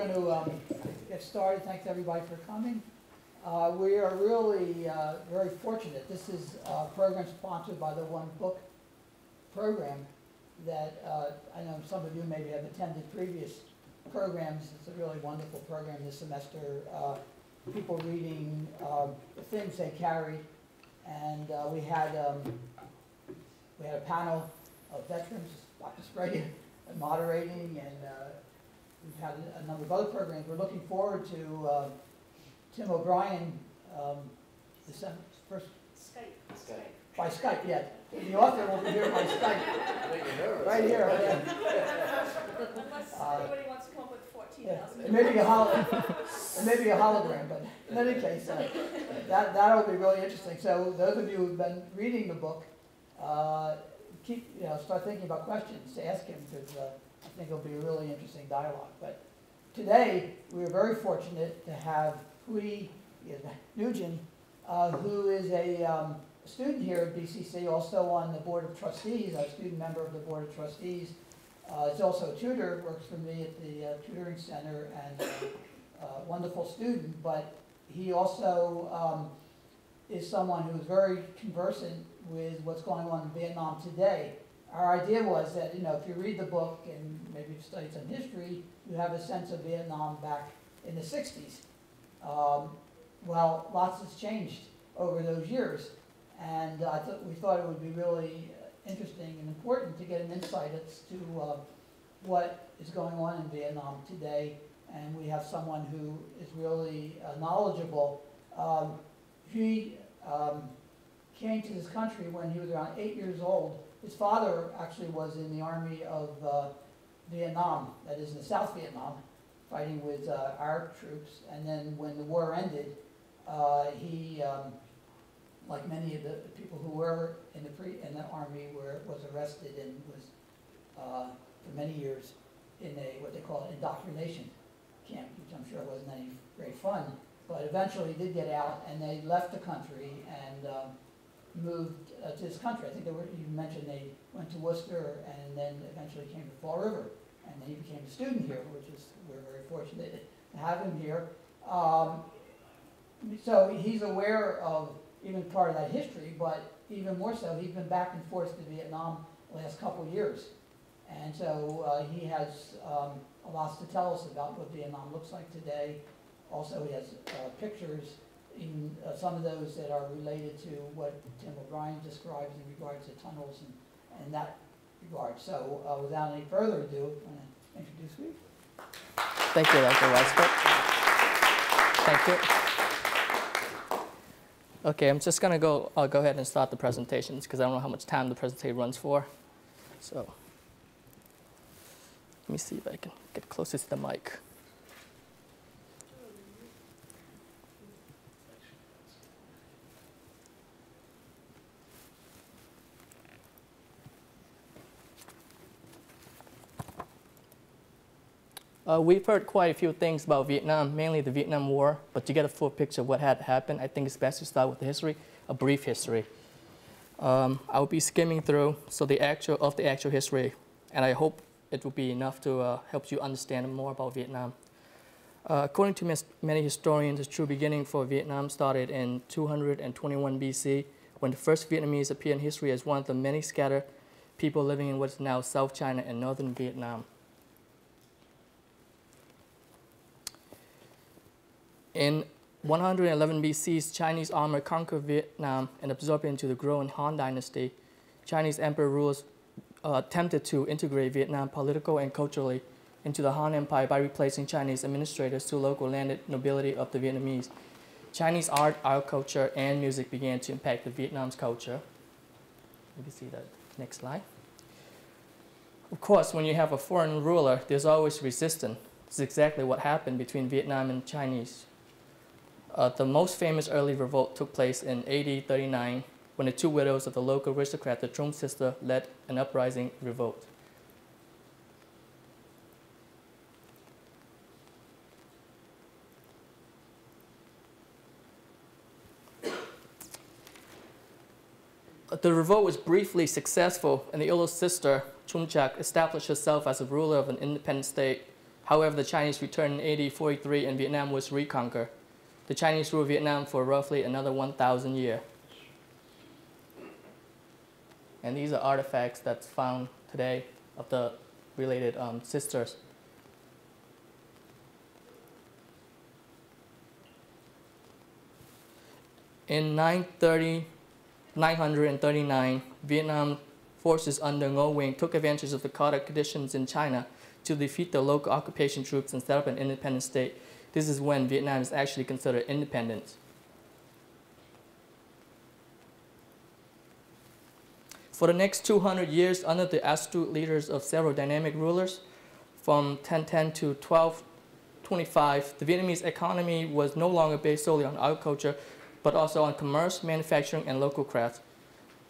going to get started. Thanks everybody for coming. We are really very fortunate. This is a program sponsored by the One Book program that I know some of you maybe have attended previous programs. It's a really wonderful program this semester. People reading the things they carry, and we had a panel of veterans, Dr. Sprague, moderating, and we've had a number of other programs. We're looking forward to Tim O'Brien, first Skype. By Skype, yeah. The author will be here by Skype. Right here. Unless anybody wants to come up with 14,000. It may be a hologram, but in any case, that'll be really interesting. So those of you who've been reading the book, start thinking about questions to ask him, because I think it'll be a really interesting dialogue. But today, we're very fortunate to have Hui Nugent, who is a student here at BCC, also on the Board of Trustees, a student member of the Board of Trustees. He's also a tutor, works for me at the Tutoring Center, and a wonderful student, but he also is someone who's very conversant with what's going on in Vietnam today. Our idea was that, if you read the book and maybe you've studied some history, you have a sense of Vietnam back in the 60s. Well, lots has changed over those years, and we thought it would be really interesting and important to get an insight as to what is going on in Vietnam today, and we have someone who is really knowledgeable. He came to this country when he was around 8 years old. His father actually was in the army of Vietnam, that is in the South Vietnam, fighting with our troops, and then when the war ended, he, like many of the people who were in the army, was arrested and was for many years in what they call an indoctrination camp, which I'm sure wasn't any great fun. But eventually he did get out, and they left the country and moved to this country. I think you mentioned they went to Worcester and then eventually came to Fall River, and then he became a student here, we're very fortunate to have him here. So he's aware of even part of that history, but even more so, he's been back and forth to Vietnam the last couple of years. And so he has a lot to tell us about what Vietnam looks like today. Also, he has pictures, even some of those that are related to what Tim O'Brien describes in regards to tunnels and that regard. So without any further ado, I'm going to introduce you. Thank you, Dr. Weisberg. Thank you. Okay, I'm just going to I'll go ahead and start the presentations because I don't know how much time the presentation runs for. So let me see if I can get closer to the mic. We've heard quite a few things about Vietnam, mainly the Vietnam War, but to get a full picture of what had happened, I think it's best to start with the history, a brief history. I'll be skimming through the actual history, and I hope it will be enough to help you understand more about Vietnam. According to many historians, the true beginning for Vietnam started in 221 BC, when the first Vietnamese appear in history as one of the many scattered people living in what is now South China and northern Vietnam. In 111 BC, Chinese army conquered Vietnam and absorbed it into the growing Han Dynasty. Chinese emperor rulers attempted to integrate Vietnam politically and culturally into the Han Empire by replacing Chinese administrators to local landed nobility of the Vietnamese. Chinese art, agriculture, and music began to impact the Vietnam's culture. You can see that next slide. Of course, when you have a foreign ruler, there's always resistance. This is exactly what happened between Vietnam and Chinese. The most famous early revolt took place in AD 39 when the two widows of the local aristocrat, the Trung sister, led an uprising revolt. The revolt was briefly successful, and the older sister, Chumchak, established herself as a ruler of an independent state However, the Chinese returned in AD 43 and Vietnam was reconquered. The Chinese ruled Vietnam for roughly another 1,000 years. And these are artifacts that's found today of the related sisters. In 939, Vietnam forces under Ngo Nguyen took advantage of the chaotic conditions in China to defeat the local occupation troops and set up an independent state. This is when Vietnam is actually considered independent. For the next 200 years, under the astute leaders of several dynamic rulers, from 1010 to 1225, the Vietnamese economy was no longer based solely on agriculture, but also on commerce, manufacturing, and local crafts.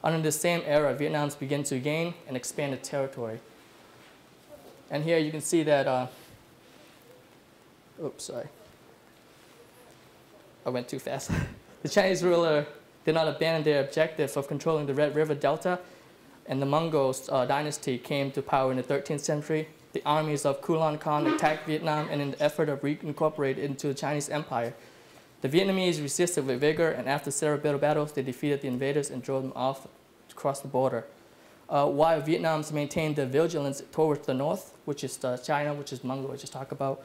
Under the same era, Vietnam began to gain and expand its territory. And here you can see that, oops, sorry. I went too fast. The Chinese ruler did not abandon their objective of controlling the Red River Delta, and the Mongols dynasty came to power in the 13th century. The armies of Kulan Khan attacked Vietnam, and in the effort of reincorporating it into the Chinese Empire, the Vietnamese resisted with vigor, and after several bitter battles, they defeated the invaders and drove them off across the border. While Vietnam maintained their vigilance towards the north, which is China, which is Mongol, I just talked about,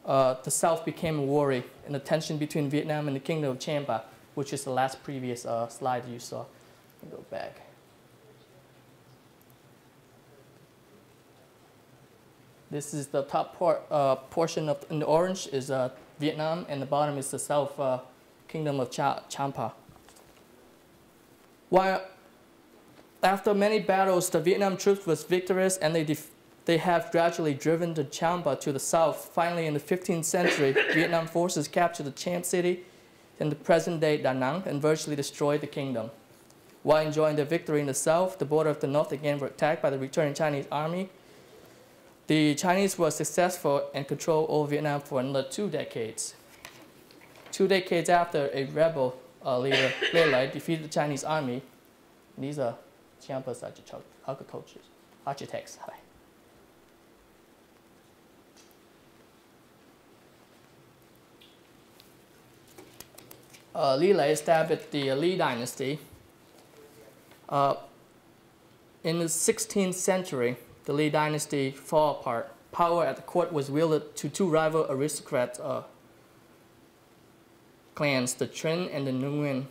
the south became wary, and the tension between Vietnam and the Kingdom of Champa, which is the last previous slide you saw. Let me go back. This is the top portion of in the orange is Vietnam, and the bottom is the South Kingdom of Champa. While after many battles, the Vietnam troops was victorious, and they have gradually driven the Champa to the south. Finally, in the 15th century, Vietnam forces captured the Cham city in the present-day Da Nang and virtually destroyed the kingdom. While enjoying their victory in the south, the border of the north again were attacked by the returning Chinese army. The Chinese were successful and controlled over Vietnam for another 2 decades. 2 decades after, a rebel leader, Lê Lợi, defeated the Chinese army. These are Champa's architects. Lê Lợi established the Lý dynasty. In the 16th century, the Lý dynasty fell apart. Power at the court was wielded to 2 rival aristocrat clans, the Trinh and the Nguyen.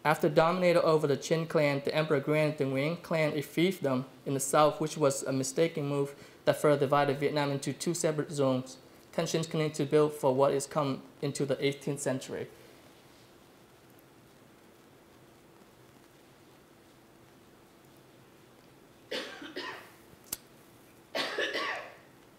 After dominating over the Trinh clan, the emperor granted the Nguyen clan a fiefdom in the south, which was a mistaken move that further divided Vietnam into 2 separate zones. Tensions continued to build for what is come into the 18th century.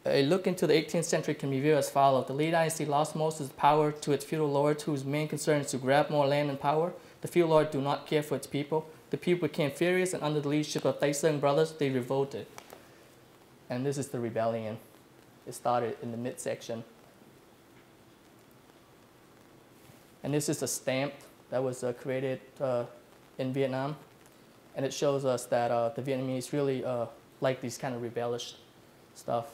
A look into the 18th century can be viewed as follows. The Lý dynasty lost most of its power to its feudal lords, whose main concern is to grab more land and power. The feudal lords do not care for its people. The people became furious, and under the leadership of Tay Seng brothers, they revolted. And this is the rebellion. It started in the midsection. And this is a stamp that was created in Vietnam. And it shows us that the Vietnamese really like these kind of rebellious stuff.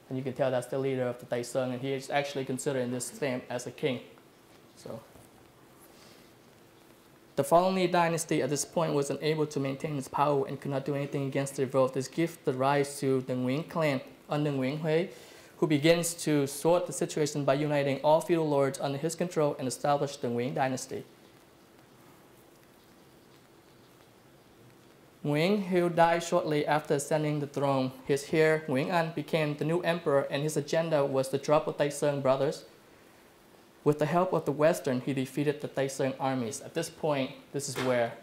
And you can tell that's the leader of the Tay Seng, and he is actually considered in this stamp as a king. So, the following Lý dynasty at this point was unable to maintain its power and could not do anything against the revolt. This gives the rise to the Nguyen clan under Nguyen Huệ, who begins to sort the situation by uniting all feudal lords under his control and establish the Nguyen dynasty. Nguyen, who died shortly after ascending the throne, his heir, Nguyen Anh, became the new emperor, and his agenda was to drop the Tay Seng brothers. With the help of the Western, he defeated the Tay Seng armies. At this point, this is where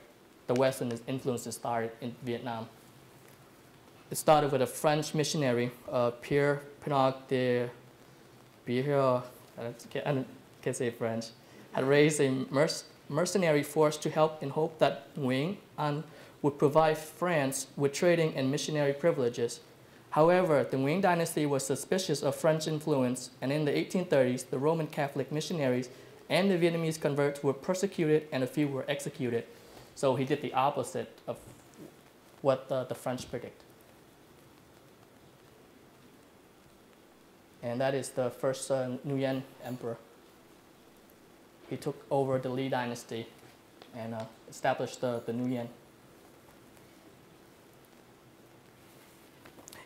the Western influences started in Vietnam. It started with a French missionary, Pierre Pinot de Bière, I can't say French, had raised a mercenary force to help in hope that Nguyen Anh would provide France with trading and missionary privileges. However, the Nguyen dynasty was suspicious of French influence, and in the 1830s, the Roman Catholic missionaries and the Vietnamese converts were persecuted and a few were executed. So he did the opposite of what the French predict. And that is the first Nguyen emperor. He took over the Li dynasty and established the Nguyen.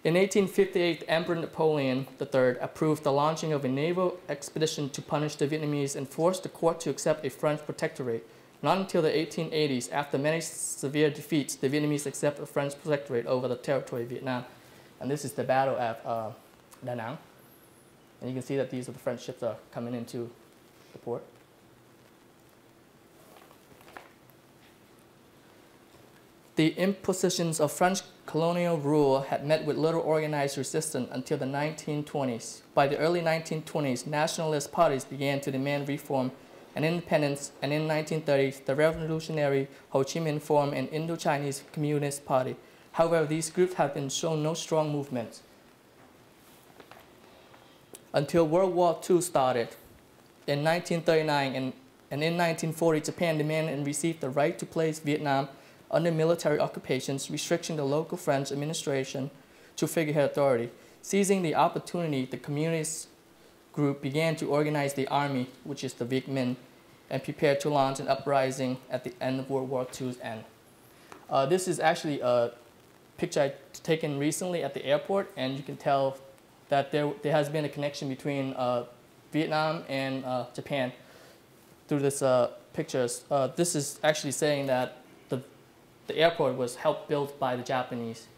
In 1858, Emperor Napoleon III approved the launching of a naval expedition to punish the Vietnamese and forced the court to accept a French protectorate. Not until the 1880s, after many severe defeats, the Vietnamese accepted a French protectorate over the territory of Vietnam. And this is the battle at Da Nang. And you can see that these are the French ships are coming into the port. The impositions of French colonial rule had met with little organized resistance until the 1920s. By the early 1920s, nationalist parties began to demand reform and independence, and in the 1930s, the revolutionary Ho Chi Minh formed an Indo-Chinese Communist Party. However, these groups have been shown no strong movements. Until World War II started in 1939, and in 1940, Japan demanded and received the right to place Vietnam under military occupations, restricting the local French administration to figurehead authority. Seizing the opportunity, the communist group began to organize the army, which is the Viet Minh, and prepared to launch an uprising at the end of World War II's end. This is actually a picture I taken recently at the airport, and you can tell that there has been a connection between Vietnam and Japan through this pictures. This is actually saying that the airport was helped built by the Japanese.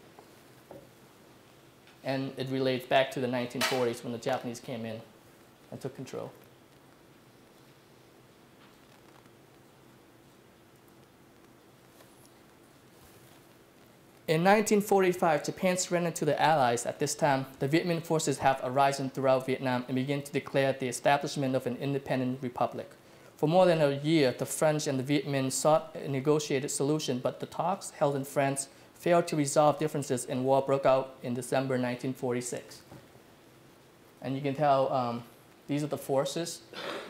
And it relates back to the 1940s when the Japanese came in and took control. In 1945, Japan surrendered to the Allies. At this time, the Viet Minh forces have arisen throughout Vietnam and began to declare the establishment of an independent republic. For more than a year, the French and the Viet Minh sought a negotiated solution, but the talks held in France failed to resolve differences and war broke out in December 1946. And you can tell these are the forces.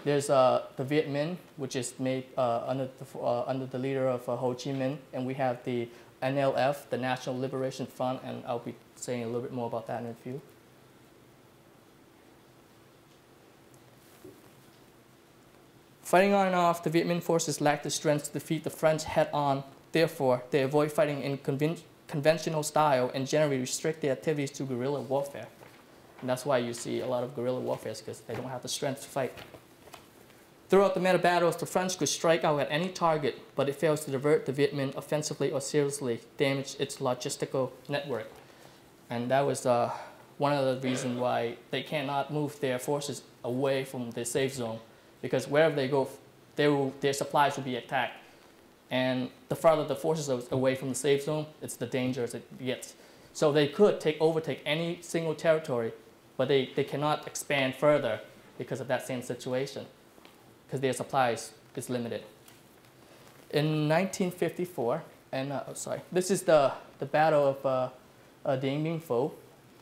There's the Viet Minh, which is made under the leader of Ho Chi Minh, and we have the NLF, the National Liberation Front, and I'll be saying a little bit more about that in a few. Fighting on and off, the Viet Minh forces lacked the strength to defeat the French head-on. Therefore, they avoid fighting in conventional style and generally restrict their activities to guerrilla warfare. And that's why you see a lot of guerrilla warfare, because they don't have the strength to fight. Throughout the meta battles, the French could strike out at any target, but it fails to divert the Viet Minh offensively or seriously damage its logistical network. And that was one of the reasons why they cannot move their forces away from the safe zone, because wherever they go, their supplies will be attacked. And the farther the forces are away from the safe zone, it's the dangerous it gets. So they could overtake any single territory, but they cannot expand further because of that same situation, because their supplies is limited. In 1954, and this is the Battle of Dien Bien Phu.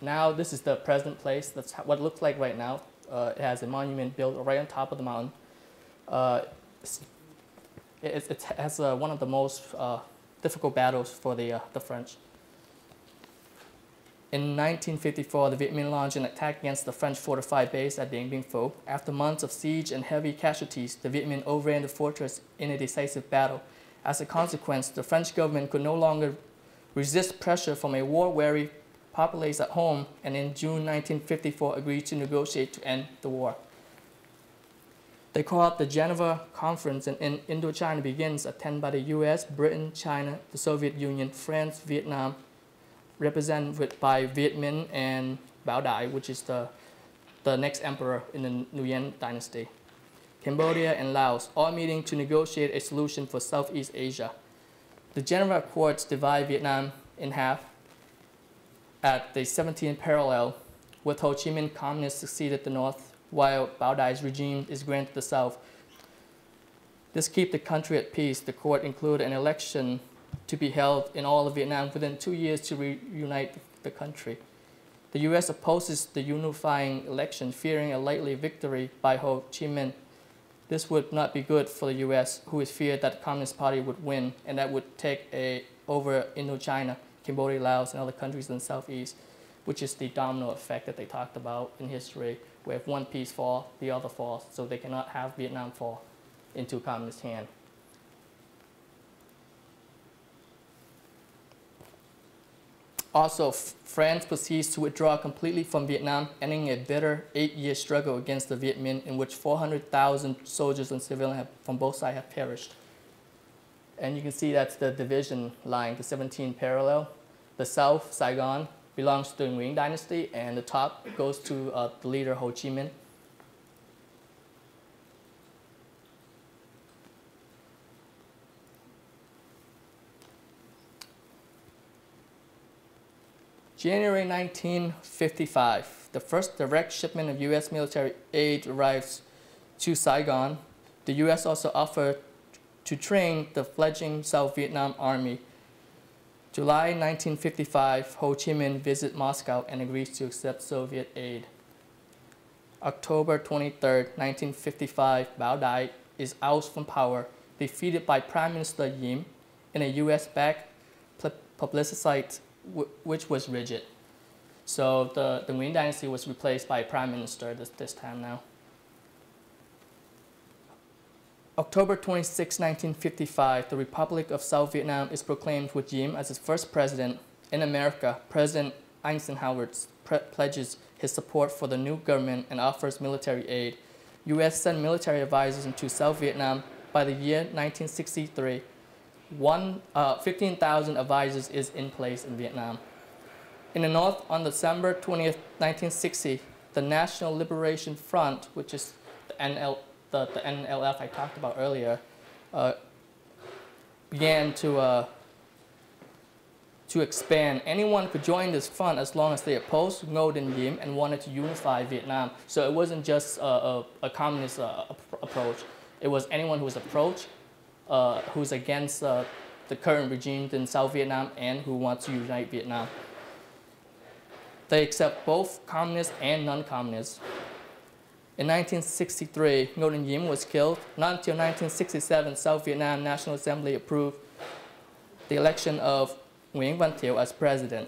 Now this is the present place. That's what it looks like right now. It has a monument built right on top of the mountain. It has one of the most difficult battles for the French. In 1954, the Viet Minh launched an attack against the French fortified base at Dien Bien Phu. After months of siege and heavy casualties, the Viet Minh overran the fortress in a decisive battle. As a consequence, the French government could no longer resist pressure from a war-weary populace at home, and in June 1954 agreed to negotiate to end the war. They called the Geneva Conference, and in Indochina begins, attended by the US, Britain, China, the Soviet Union, France, Vietnam, represented by Viet Minh and Bao Dai, which is the next emperor in the Nguyen dynasty, Cambodia and Laos, all meeting to negotiate a solution for Southeast Asia. The Geneva Accords divide Vietnam in half at the 17th parallel, with Ho Chi Minh Communists succeeded the north, while Bao Dai's regime is granted the south. This keeps the country at peace. The court included an election to be held in all of Vietnam within 2 years to reunite the country. The US opposes the unifying election, fearing a likely victory by Ho Chi Minh. This would not be good for the US, who is feared that the Communist Party would win, and that would take over Indochina, Cambodia, Laos, and other countries in the southeast. which is the domino effect that they talked about in history, where if one piece falls, the other falls, so they cannot have Vietnam fall into communist hand. Also, France proceeds to withdraw completely from Vietnam, ending a bitter 8-year struggle against the Viet Minh, in which 400,000 soldiers and civilians from both sides have perished. And you can see that's the division line, the 17 parallel. The south, Saigon, belongs to the Nguyen dynasty, and the top goes to the leader Ho Chi Minh. January 1955, the first direct shipment of U.S. military aid arrives to Saigon. The U.S. also offered to train the fledgling South Vietnam Army. July 1955, Ho Chi Minh visits Moscow and agrees to accept Soviet aid. October 23, 1955, Bao Dai is ousted from power, defeated by Prime Minister Diem in a U.S.-backed plebiscite which was rigid. So the Nguyen dynasty was replaced by a prime minister this time now. October 26, 1955, the Republic of South Vietnam is proclaimed with Diem as its first president. In America, President Eisenhower pledges his support for the new government and offers military aid. U.S. sent military advisors into South Vietnam. By the year 1963, 15,000 advisors is in place in Vietnam. In the north, on December 20th, 1960, the National Liberation Front, which is the NLF I talked about earlier, began to expand. Anyone could join this front as long as they opposed Ngo Dinh Diem and wanted to unify Vietnam. So it wasn't just a communist approach. It was anyone who was who's against the current regime in South Vietnam and who wants to unite Vietnam. They accept both communists and non-communists. In 1963, Ngo Dinh Diem was killed. Not until 1967, South Vietnam National Assembly approved the election of Nguyễn Văn Thiệu as president.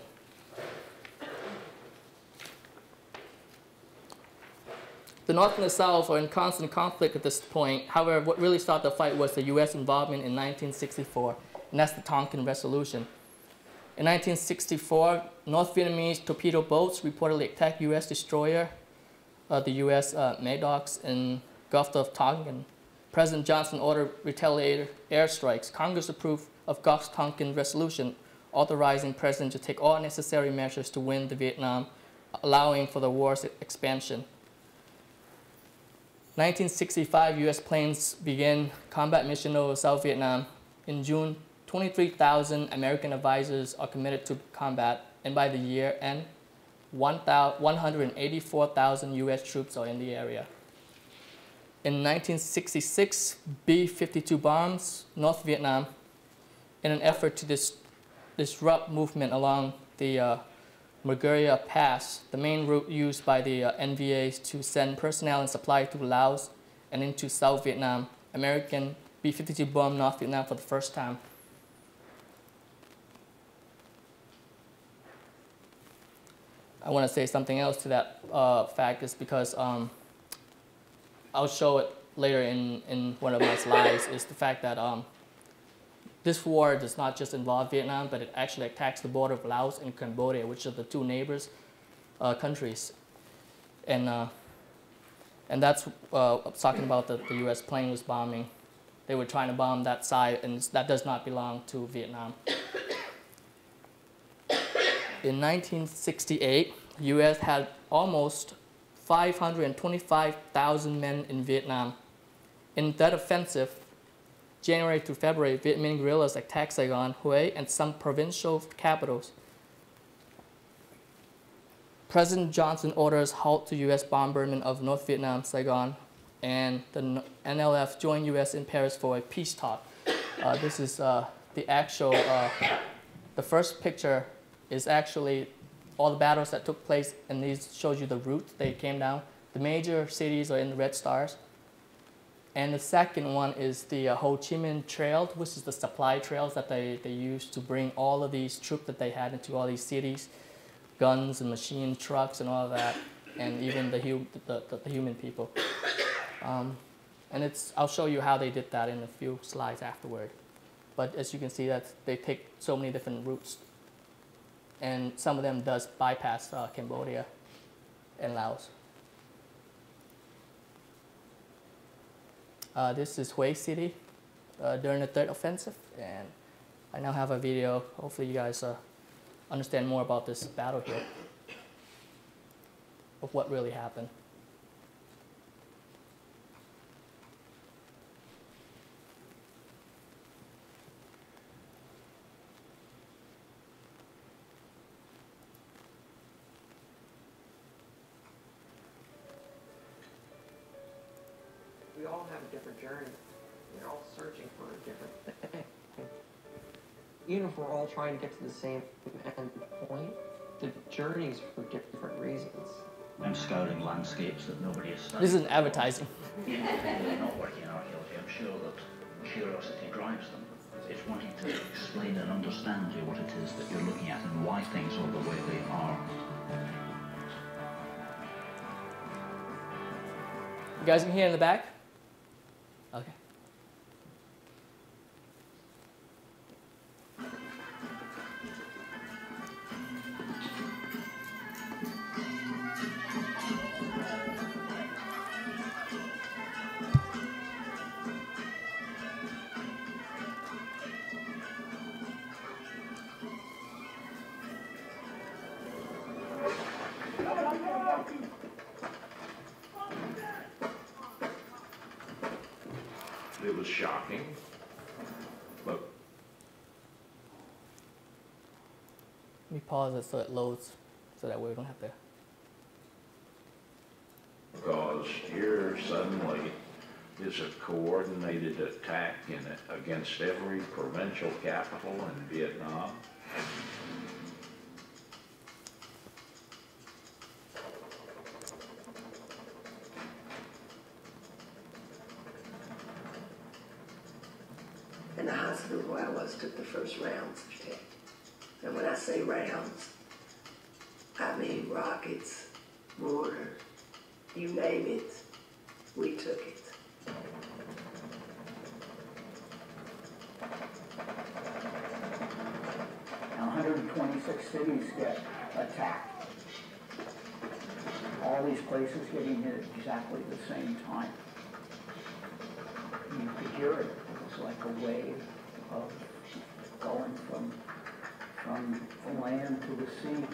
The North and the South are in constant conflict at this point. However, what really started the fight was the U.S. involvement in 1964, and that's the Tonkin Resolution. In 1964, North Vietnamese torpedo boats reportedly attacked U.S. destroyer, the U.S. Maddox in Gulf of Tonkin. President Johnson ordered retaliatory airstrikes. Congress approved of Tonkin Resolution, authorizing President to take all necessary measures to win the Vietnam, allowing for the war's expansion. 1965, U.S. planes began combat mission over South Vietnam. In June, 23,000 American advisors are committed to combat, and by the year end, 184,000 U.S. troops are in the area. In 1966, B-52 bombs North Vietnam in an effort to disrupt movement along the Margaria Pass, the main route used by the NVAs to send personnel and supply to Laos and into South Vietnam. American B-52 bombed North Vietnam for the first time. I want to say something else to that fact is because I'll show it later in one of my slides, is the fact that this war does not just involve Vietnam, but it actually attacks the border of Laos and Cambodia, which are the two neighbors countries. And that's talking about the U.S. plane was bombing. They were trying to bomb that side, and that does not belong to Vietnam. In 1968, the U.S. had almost 525,000 men in Vietnam. In that offensive, January to February, Viet Minh guerrillas attacked Saigon, Hue, and some provincial capitals. President Johnson orders halt to U.S. bombardment of North Vietnam, Saigon, and the NLF joined U.S. in Paris for a peace talk. This is the actual, the first picture is actually all the battles that took place, and these shows you the route they came down. The major cities are in the red stars. And the second one is the Ho Chi Minh Trail, which is the supply trails that they used to bring all of these troops that they had into all these cities. guns and machines, trucks, and all of that, and even the human people. And I'll show you how they did that in a few slides afterward. But as you can see, that they take so many different routes, and some of them does bypass Cambodia and Laos. This is Hue City during the third offensive, and I now have a video. Hopefully you guys understand more about this battle here, of what really happened. We all have a different journey. We're all searching for a different thing. Even if we're all trying to get to the same end point, the journeys for different reasons. I'm scouting landscapes that nobody has studied. This isn't advertising. Even if they're not working in archaeology, I'm sure that curiosity drives them. It's wanting to explain and understand what it is that you're looking at and why things are the way they are. You guys can hear in the back? Okay. It was shocking, but Let me pause it so it loads, so that way we don't have to. because here suddenly is a coordinated attack against every provincial capital in Vietnam. And the hospital where I was took the first rounds of it. And when I say rounds, I mean rockets, mortar, you name it, we took it. Now 126 cities get attacked. All these places getting hit at exactly the same time. You could hear it. It was like a wave of going from the land to the sea.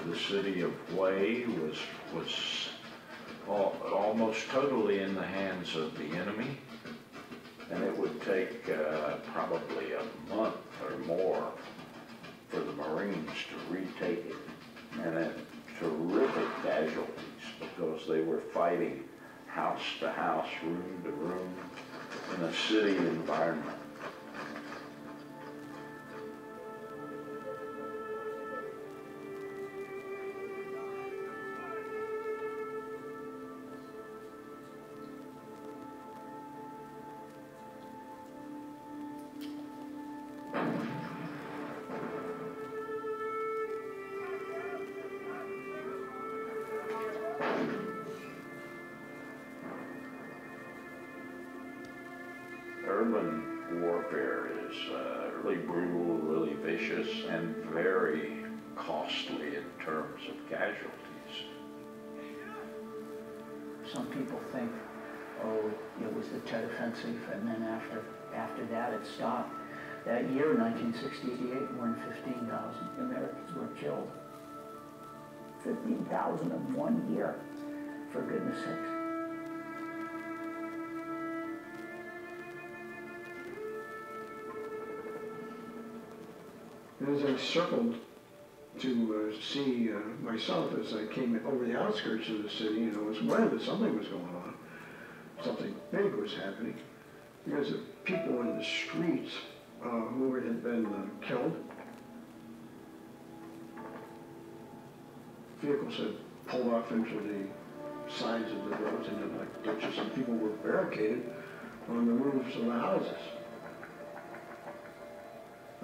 The city of Hue was almost totally in the hands of the enemy, and it would take probably a month or more for the Marines to retake it, and then terrific casualties because they were fighting house to house, room to room, in a city environment. Urban warfare is really brutal, really vicious, and very costly in terms of casualties. Some people think, oh, it was the Tet Offensive, and then after that it stopped. That year, 1968, more than 15,000 Americans were killed. 15,000 in 1 year, for goodness sakes. As I circled to see myself as I came over the outskirts of the city, it was aware that something was going on. Something big was happening. Because of people in the streets who had been killed. Vehicles had pulled off into sides of the roads into like ditches, and people were barricaded on the roofs of the houses.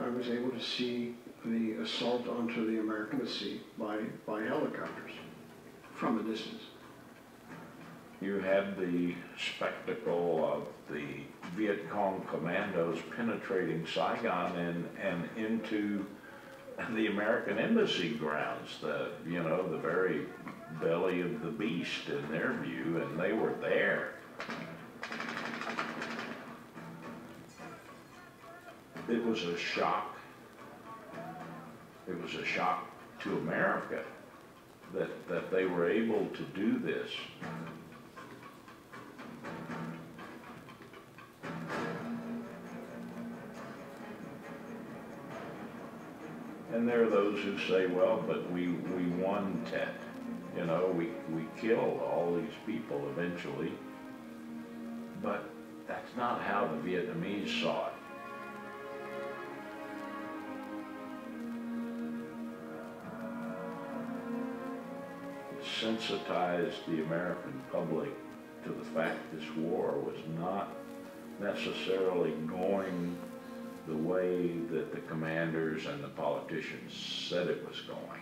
I was able to see the assault onto the American Sea by helicopters from a distance. You had the spectacle of the Viet Cong commandos penetrating Saigon and into the American embassy grounds, the very belly of the beast in their view, and they were there. It was a shock. It was a shock to America that they were able to do this. And there are those who say, well, but we won Tet. You know, we killed all these people eventually. But that's not how the Vietnamese saw it. It sensitized the American public to the fact this war was not necessarily going the way that the commanders and the politicians said it was going.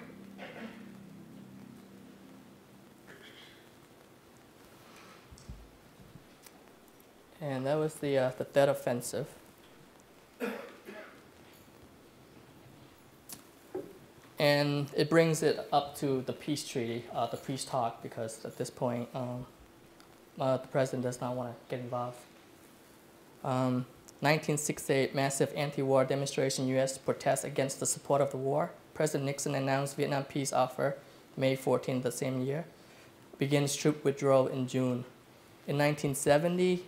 And that was the Tet Offensive. And it brings it up to the peace treaty, the peace talk, because at this point, the president does not want to get involved. 1968, massive anti-war demonstration, U.S. protests against the support of the war. President Nixon announced Vietnam peace offer May 14 the same year. Begins troop withdrawal in June. In 1970,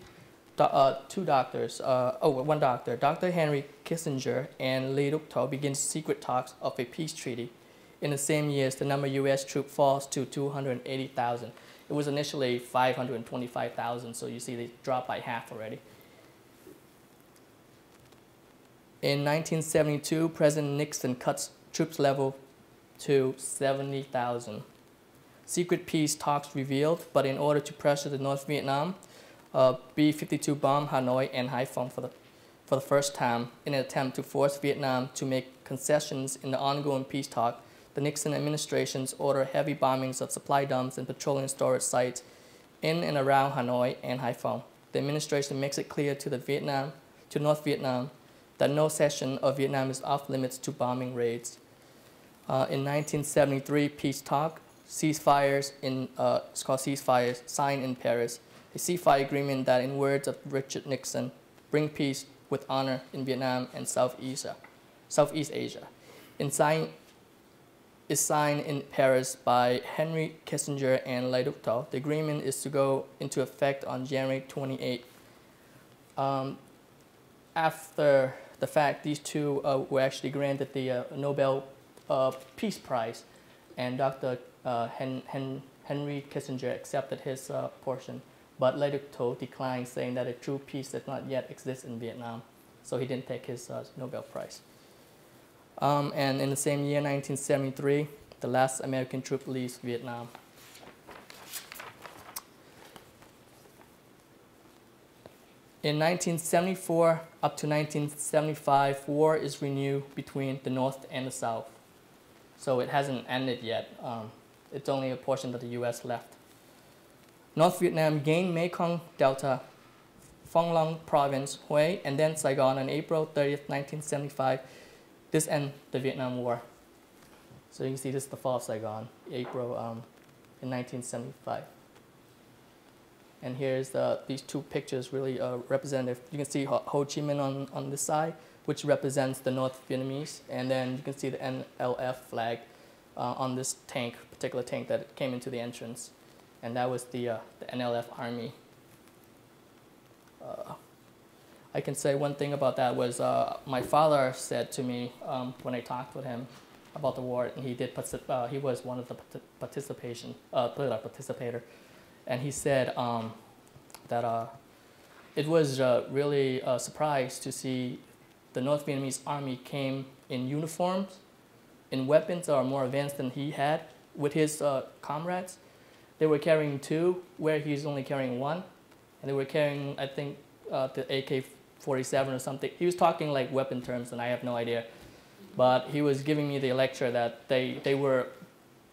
one doctor, Dr. Henry Kissinger and Lee Duc-tho begins secret talks of a peace treaty. In the same years, the number of U.S. troops falls to 280,000. It was initially 525,000, so you see they dropped by half already. In 1972, President Nixon cuts troops level to 70,000. Secret peace talks revealed, but in order to pressure the North Vietnam, B-52 bombed Hanoi and Haiphong for the first time in an attempt to force Vietnam to make concessions in the ongoing peace talk. The Nixon administrations ordered heavy bombings of supply dumps and petroleum storage sites in and around Hanoi and Haiphong. The administration makes it clear to North Vietnam that no section of Vietnam is off limits to bombing raids. In 1973, peace talk, ceasefires it's called ceasefires, signed in Paris. A ceasefire agreement that, in words of Richard Nixon, bring peace with honor in Vietnam and Southeast Asia. Is signed in Paris by Henry Kissinger and Lee Duc-tho. The agreement is to go into effect on January 28. After the fact, these two were actually granted the Nobel Peace Prize, and Dr. Henry Kissinger accepted his portion, but Lee Duc-tho declined, saying that a true peace does not yet exist in Vietnam, so he didn't take his Nobel Prize. And in the same year, 1973, the last American troop leaves Vietnam. In 1974 up to 1975, war is renewed between the North and the South. So it hasn't ended yet. It's only a portion that the U.S. left. North Vietnam gained Mekong Delta, Phong Long Province, Hue, and then Saigon on April 30th, 1975. This ends the Vietnam War. So you can see this is the fall of Saigon, April in 1975. And here's these two pictures really representative. You can see Ho Chi Minh on this side, which represents the North Vietnamese. And then you can see the NLF flag on this tank, particular tank that came into the entrance. And that was the NLF army. I can say one thing about that was my father said to me when I talked with him about the war, and he was one of the participator. And he said that it was really a surprise to see the North Vietnamese army came in uniforms, in weapons that are more advanced than he had with his comrades. they were carrying 2, where he's only carrying 1. And they were carrying, I think, the AK-47 or something. He was talking like weapon terms, and I have no idea. But he was giving me the lecture that they were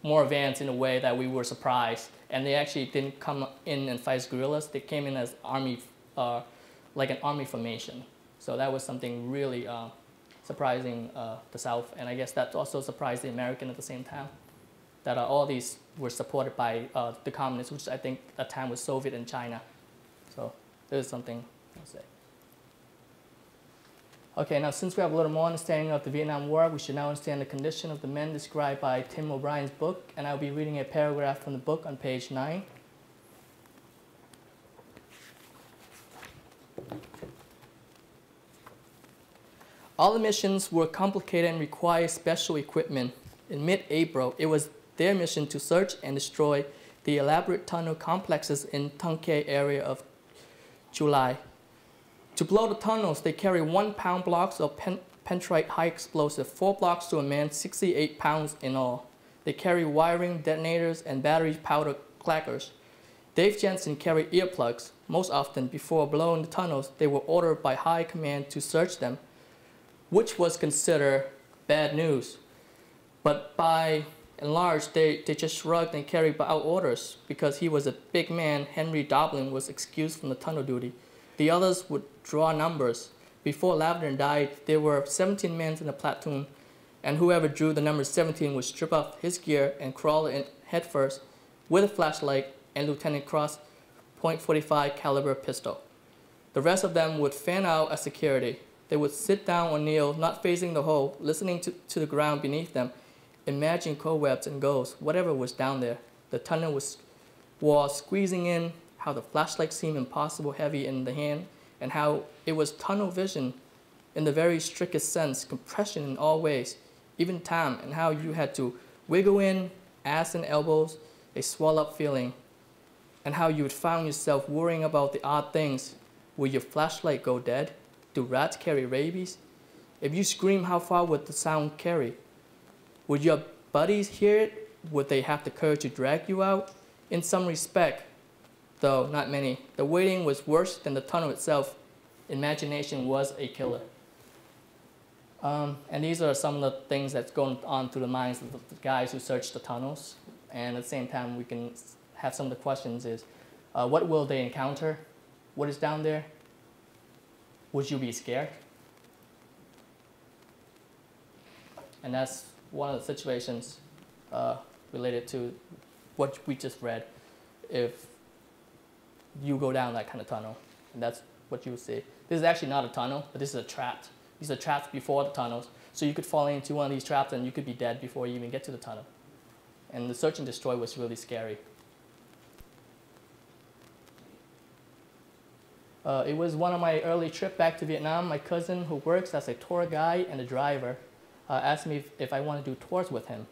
more advanced in a way that we were surprised. And they actually didn't come in and fight as guerrillas. They came in as army, like an army formation. So that was something really surprising the South. And I guess that also surprised the American at the same time. That all these were supported by the communists, which I think at the time was Soviet and China. So there's something I'll say. Okay, now since we have a little more understanding of the Vietnam War, we should now understand the condition of the men described by Tim O'Brien's book, and I'll be reading a paragraph from the book on page 9. All the missions were complicated and required special equipment. In mid-April, it was their mission to search and destroy the elaborate tunnel complexes in Tung Khe area of July. To blow the tunnels, they carry 1-pound blocks of pentrite high explosive, 4 blocks to a man, 68 pounds in all. They carry wiring, detonators, and battery powder clackers. Dave Jensen carried earplugs. Most often, before blowing the tunnels, they were ordered by high command to search them, which was considered bad news. But by and large, they just shrugged and carried out orders. Because he was a big man, Henry Doblin was excused from the tunnel duty. The others would draw numbers. Before Lavender died, there were 17 men in the platoon, and whoever drew the number 17 would strip off his gear and crawl in headfirst with a flashlight and Lieutenant Cross .45 caliber pistol. The rest of them would fan out as security. They would sit down or kneel, not facing the hole, listening to the ground beneath them, imagine cobwebs and ghosts, whatever was down there. The tunnel was squeezing in, how the flashlight seemed impossible heavy in the hand, and how it was tunnel vision in the very strictest sense, compression in all ways, even time, and how you had to wiggle in, ass and elbows, a swell-up feeling, and how you would find yourself worrying about the odd things. Will your flashlight go dead? Do rats carry rabies? If you scream, how far would the sound carry? Would your buddies hear it? Would they have the courage to drag you out? In some respect, though not many, the waiting was worse than the tunnel itself. Imagination was a killer. And these are some of the things that's going on through the minds of the guys who searched the tunnels. And at the same time, we can have some of the questions is, what will they encounter? What is down there? Would you be scared? And that's one of the situations related to what we just read. If you go down that kind of tunnel, and that's what you will see. This is actually not a tunnel, but this is a trap. These are traps before the tunnels. So you could fall into one of these traps and you could be dead before you even get to the tunnel. And the search and destroy was really scary. It was one of my early trips back to Vietnam. My cousin, who works as a tour guide and a driver, asked me if I want to do tours with him.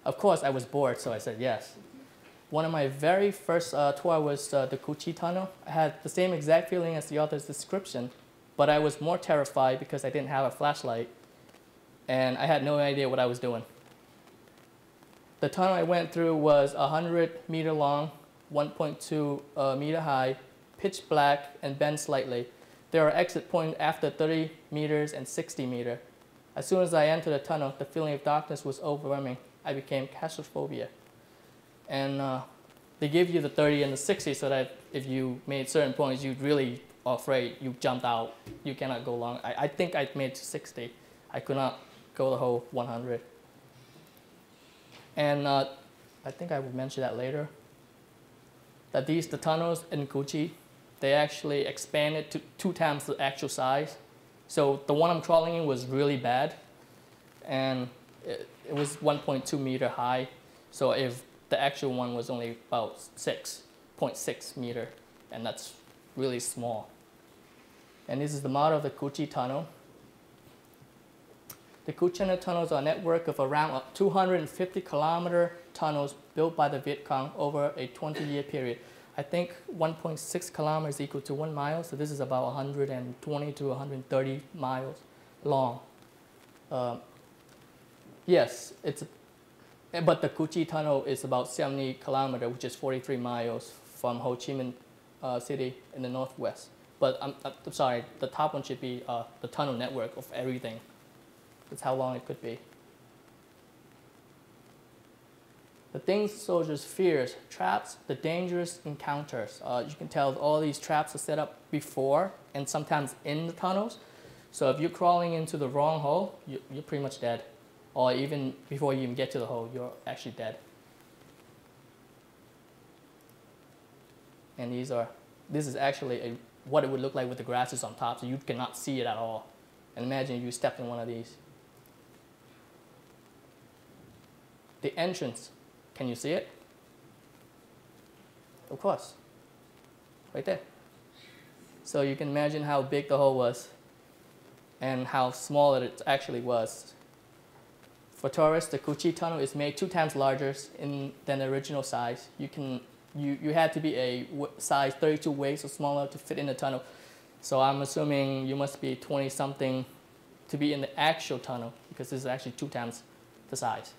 Of course, I was bored, so I said yes. One of my very first tour was the Cu Chi Tunnel. I had the same exact feeling as the author's description, but I was more terrified because I didn't have a flashlight, and I had no idea what I was doing. The tunnel I went through was 100-meter long, 1.2 meter high, pitch black, and bent slightly. There are exit points after 30 meters and 60 meters. As soon as I entered the tunnel, the feeling of darkness was overwhelming. I became claustrophobia. And they give you the 30 and the 60 so that if you made certain points, you really are afraid, you jumped out, you cannot go long. I think I made 60. I could not go the whole 100. And I think I will mention that later, that the tunnels in Cu Chi, they actually expanded to 2 times the actual size. So the one I'm crawling in was really bad, and it was 1.2 meter high. So if the actual one was only about 6.6 meter, and that's really small. And this is the model of the Cu Chi Tunnel. The Cu Chi tunnels are a network of around 250-kilometer tunnels built by the Viet Cong over a 20-year period. I think 1.6 kilometers is equal to 1 mile, so this is about 120 to 130 miles long. Yes, it's But the Cu Chi Tunnel is about 70 kilometers, which is 43 miles from Ho Chi Minh City in the northwest. But I'm sorry, the top one should be the tunnel network of everything. That's how long it could be. The things soldiers fears, traps, the dangerous encounters. You can tell all these traps are set up before and sometimes in the tunnels. So if you're crawling into the wrong hole, you're pretty much dead. Or even before you even get to the hole, you're actually dead. And this is actually what it would look like with the grasses on top, so you cannot see it at all. And imagine if you stepped in one of these. The entrance, can you see it? Of course, right there. So you can imagine how big the hole was and how small it actually was. For tourists, the Cu Chi Tunnel is made 2 times larger than the original size. You had to be a size 32 waist or smaller to fit in the tunnel. So I'm assuming you must be 20-something to be in the actual tunnel, because this is actually 2 times the size.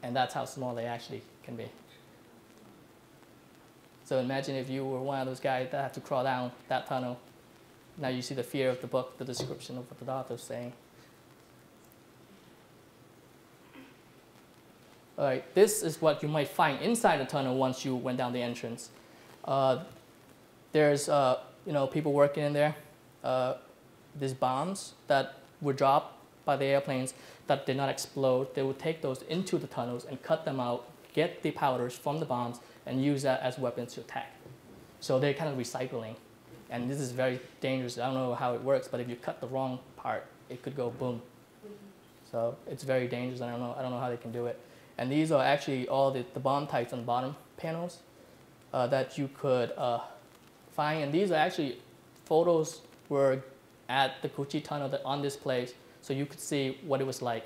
And that's how small they actually can be. So imagine if you were one of those guys that had to crawl down that tunnel. Now you see the fear of the book, the description of what the author is saying. All right, this is what you might find inside the tunnel once you went down the entrance. There's people working in there. There's bombs that were dropped by the airplanes that did not explode. They would take those into the tunnels and cut them out, get the powders from the bombs, and use that as weapons to attack. So they're kind of recycling. And this is very dangerous. I don't know how it works, but if you cut the wrong part, it could go boom. So it's very dangerous. I don't know how they can do it. And these are actually all the bomb types on the bottom panels that you could find. And these are actually photos were at the Cu Chi Tunnel on this place, so you could see what it was like.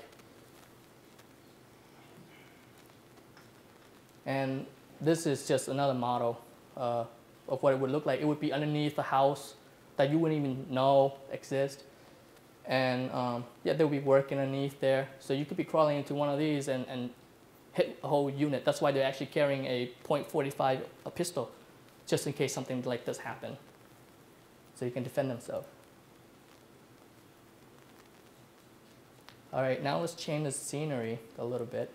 And this is just another model of what it would look like. It would be underneath a house that you wouldn't even know exists. And yeah, they'll be working underneath there. So you could be crawling into one of these and hit a whole unit. That's why they're actually carrying a .45 pistol, just in case something like this happen. So you can defend themselves. All right, now let's change the scenery a little bit.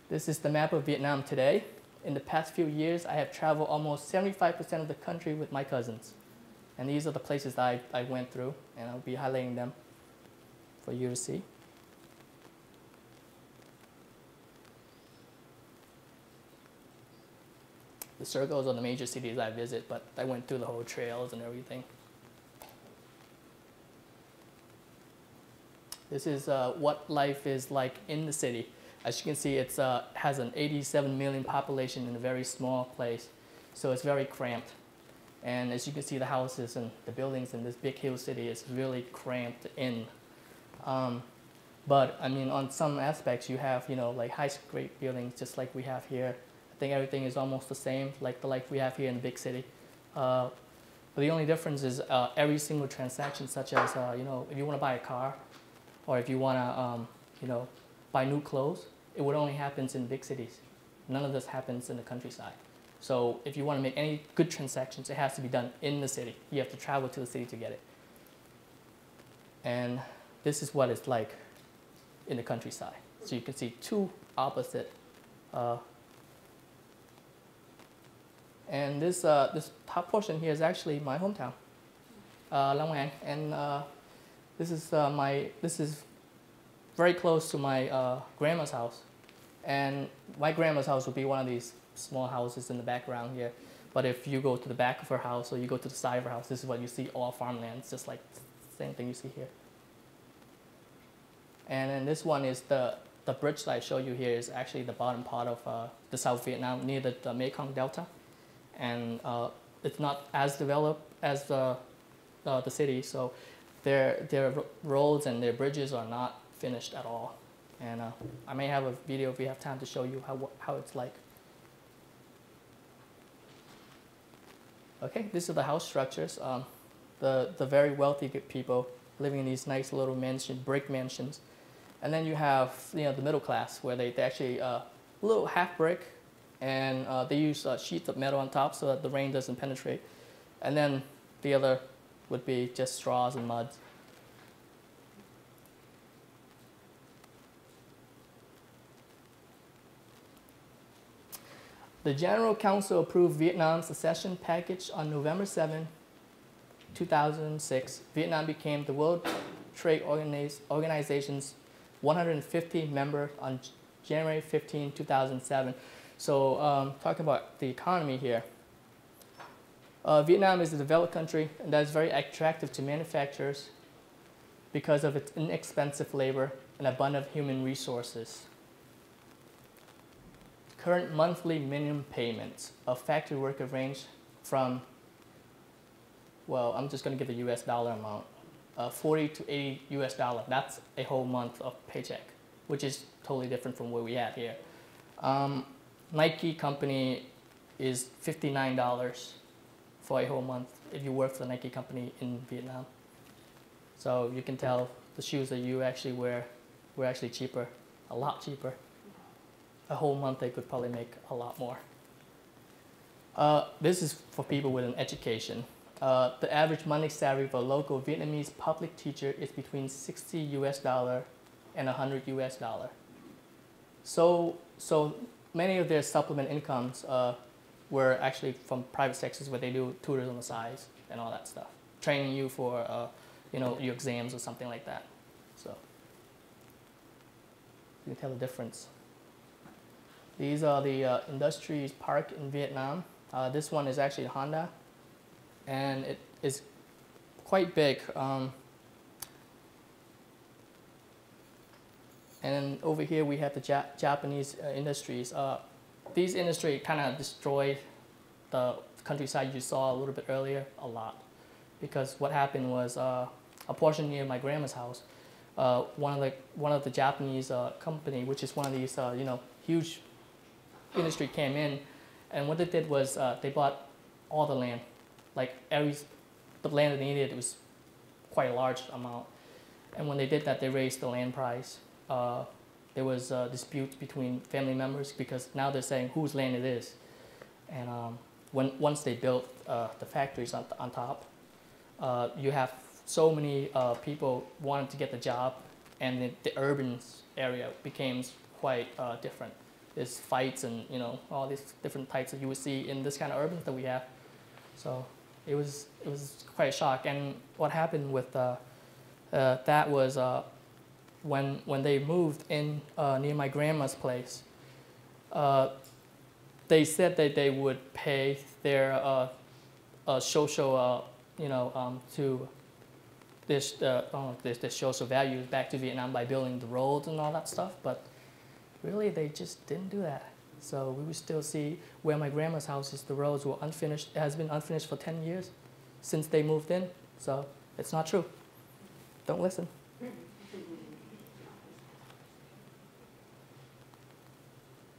This is the map of Vietnam today. In the past few years, I have traveled almost 75% of the country with my cousins. And these are the places that I went through, and I'll be highlighting them for you to see. The circles are the major cities I visit, but I went through the whole trails and everything. This is what life is like in the city. As you can see, it has an 87 million population in a very small place, so it's very cramped. And as you can see, the houses and the buildings in this big hill city is really cramped in. But I mean, on some aspects, you have like high-grade buildings just like we have here. I think everything is almost the same, like the life we have here in the big city. But the only difference is every single transaction, such as if you want to buy a car, or if you want to buy new clothes, it would only happen in big cities. None of this happens in the countryside. So if you want to make any good transactions, it has to be done in the city. You have to travel to the city to get it. And this is what it's like in the countryside. So you can see two opposite. And this top portion here is actually my hometown, Long An. And this is very close to my grandma's house. And my grandma's house would be one of these small houses in the background here. But if you go to the back of her house or you go to the side of her house, this is what you see, all farmlands, just like the same thing you see here. And then this one is the bridge that I show you here is actually the bottom part of the South Vietnam near the Mekong Delta. And it's not as developed as the city, so their roads and their bridges are not finished at all. And I may have a video if we have time to show you how it's like. Okay, these are the house structures. The very wealthy people living in these nice little brick mansions. And then you have, the middle class, where they actually a little half brick, and they use sheets of metal on top so that the rain doesn't penetrate. And then the other would be just straws and mud. The General Council approved Vietnam's secession package on November 7, 2006. Vietnam became the World Trade Organization's 150th member on January 15, 2007. So talking about the economy here. Vietnam is a developed country and that is very attractive to manufacturers because of its inexpensive labor and abundant human resources. Current monthly minimum payments of factory workers range from, well, I'm just going to give the US dollar amount, 40 to 80 US dollar. That's a whole month of paycheck, which is totally different from what we have here. Nike company is $59 for a whole month if you work for the Nike company in Vietnam. So you can tell the shoes that you actually wear were actually cheaper, a lot cheaper. A whole month they could probably make a lot more. This is for people with an education. The average monthly salary for a local Vietnamese public teacher is between 60 US dollar and 100 US dollar. So many of their supplement incomes were actually from private sectors where they do tutors on the side and all that stuff, training you for your exams or something like that. So you can tell the difference. These are the industries park in Vietnam. This one is actually Honda, and it is quite big. And over here we have the Japanese industries. These industries kind of destroyed the countryside you saw a little bit earlier a lot, because what happened was a portion near my grandma's house, one of the Japanese company, which is one of these huge industry, came in, and what they did was they bought all the land, like the land that they needed. It was quite a large amount, and when they did that, they raised the land price. There was disputes between family members because now they're saying whose land it is, and once they built the factories on top, you have so many people wanting to get the job, and the urban area became quite different. There's fights and all these different types that you would see in this kind of urban that we have. So it was quite a shock. And what happened with that was when they moved in near my grandma's place, they said that they would pay their social to this social values back to Vietnam by building the roads and all that stuff, but really, they just didn't do that. So we would still see where my grandma's house is, the roads were unfinished. It has been unfinished for 10 years since they moved in. So it's not true. Don't listen.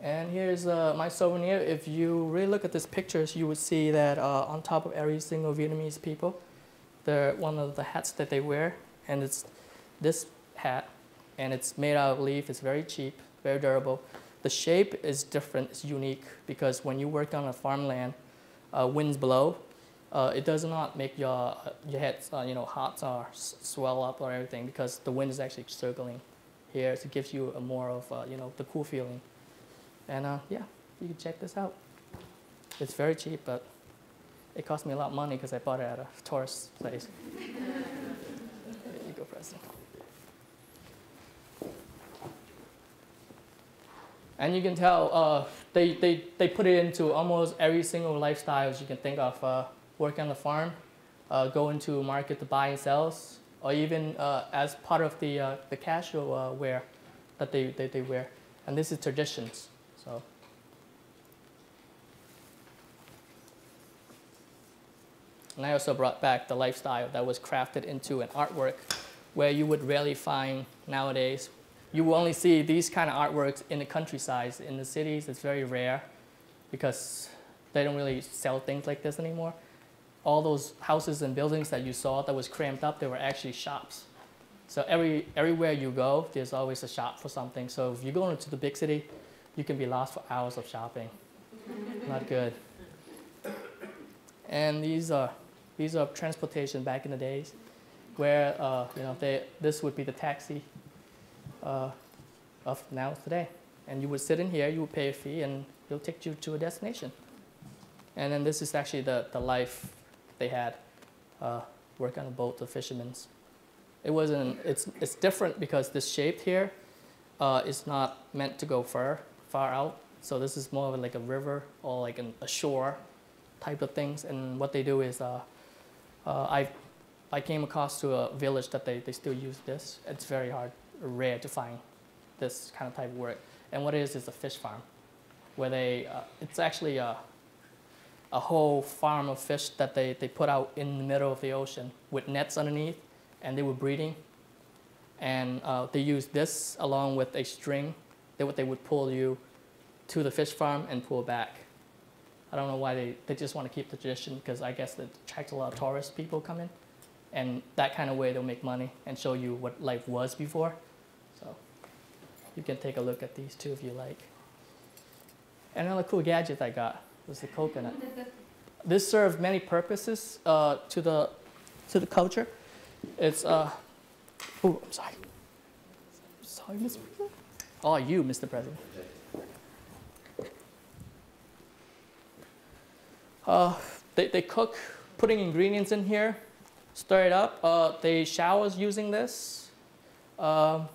And here's my souvenir. If you really look at these pictures, you would see that on top of every single Vietnamese people, one of the hats that they wear, and it's this hat, and it's made out of leaf. It's very cheap, very durable. The shape is different, it's unique, because when you work on a farmland, winds blow, it does not make your head, hot or swell up or everything, because the wind is actually circling here, so it gives you a more of, the cool feeling. And yeah, you can check this out. It's very cheap, but it cost me a lot of money because I bought it at a tourist place. There you go, President. And you can tell they put it into almost every single lifestyle you can think of. Working on the farm, going to market to buy and sell, or even as part of the casual wear that they wear. And this is traditions. So. And I also brought back the lifestyle that was crafted into an artwork where you would rarely find nowadays. You will only see these kind of artworks in the countryside. In the cities, it's very rare because they don't really sell things like this anymore. All those houses and buildings that you saw that was cramped up, they were actually shops. So everywhere you go, there's always a shop for something. So if you go into the big city, you can be lost for hours of shopping. Not good. And these are transportation back in the days, where this would be the taxi of now today. And you would sit in here, you would pay a fee, and it'll take you to a destination. And then this is actually the life they had, work on a boat, the fishermen's. It's different because this shape here is not meant to go far out. So this is more of like a river or like a shore type of things. And what they do is, I came across to a village that they still use this. It's very rare to find this kind of type of work. And what it is a fish farm, where it's actually a whole farm of fish that they put out in the middle of the ocean with nets underneath, and they were breeding. And they used this along with a string that they would pull you to the fish farm and pull back. I don't know why they just want to keep the tradition, because I guess it attracts a lot of tourist people come in. And that kind of way they'll make money and show you what life was before. So you can take a look at these too if you like. And another cool gadget I got was the coconut. This served many purposes to the culture. It's I'm sorry. Sorry, Mr. President. Oh, you, Mr. President. They cook, putting ingredients in here, stir it up. They showers using this. I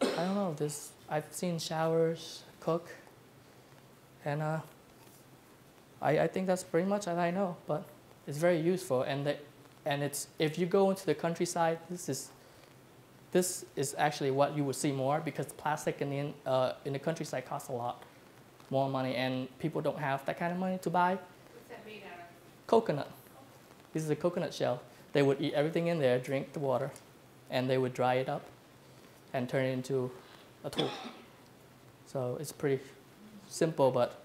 don't know this. I've seen showers, cook, and I think that's pretty much what I know. But it's very useful, and it's if you go into the countryside, this is actually what you would see more, because plastic in the countryside costs a lot more money, and people don't have that kind of money to buy. What's that made out of? Coconut. This is a coconut shell. They would eat everything in there, drink the water, and they would dry it up and turn it into a tool. So it's pretty simple, but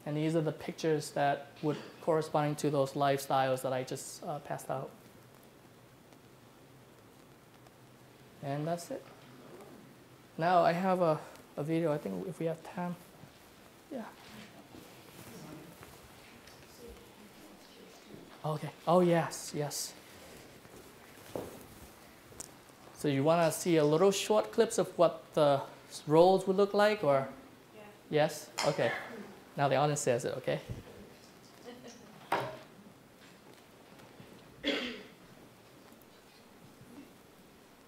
and these are the pictures that would correspond to those lifestyles that I just passed out. And that's it. Now I have a video, I think if we have time. Yeah. Okay. Oh, yes, yes. So you want to see a little short clips of what the rolls would look like, or? Yeah. Yes? Okay. Now the audience says it, okay?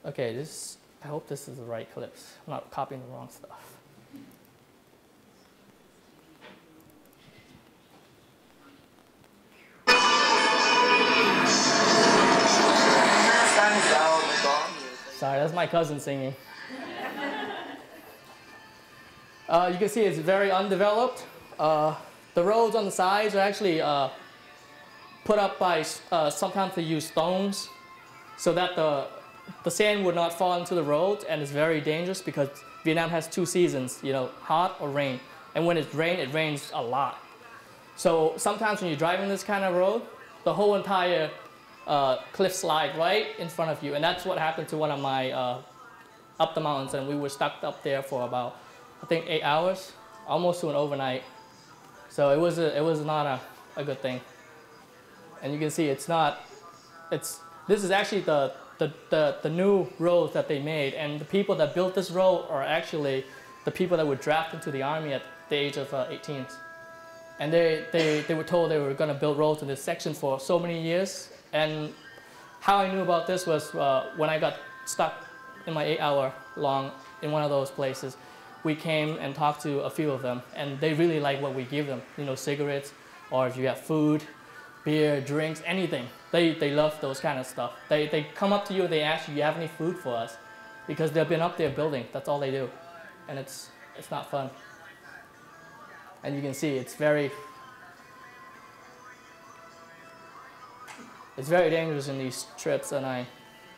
Okay, I hope this is the right clips. I'm not copying the wrong stuff. Sorry, that's my cousin singing. You can see it's very undeveloped. The roads on the sides are actually put up by, sometimes they use stones so that the sand would not fall into the road, and it's very dangerous because Vietnam has two seasons, hot or rain. And when it's rain, it rains a lot. So sometimes when you're driving this kind of road, the whole entire cliff slide right in front of you. And that's what happened to one of my up the mountains, and we were stuck up there for about, I think, 8 hours, almost to an overnight. So it was not a good thing. And you can see this is actually the new roads that they made, and the people that built this road are actually the people that were drafted into the army at the age of 18. And they were told they were going to build roads in this section for so many years. And how I knew about this was when I got stuck in my 8-hour long in one of those places. We came and talked to a few of them, and they really like what we give them, cigarettes, or if you have food, beer, drinks, anything. They love those kind of stuff. They come up to you and they ask you, you have any food for us? Because they've been up there building, that's all they do. And it's not fun. And you can see it's very dangerous in these trips, and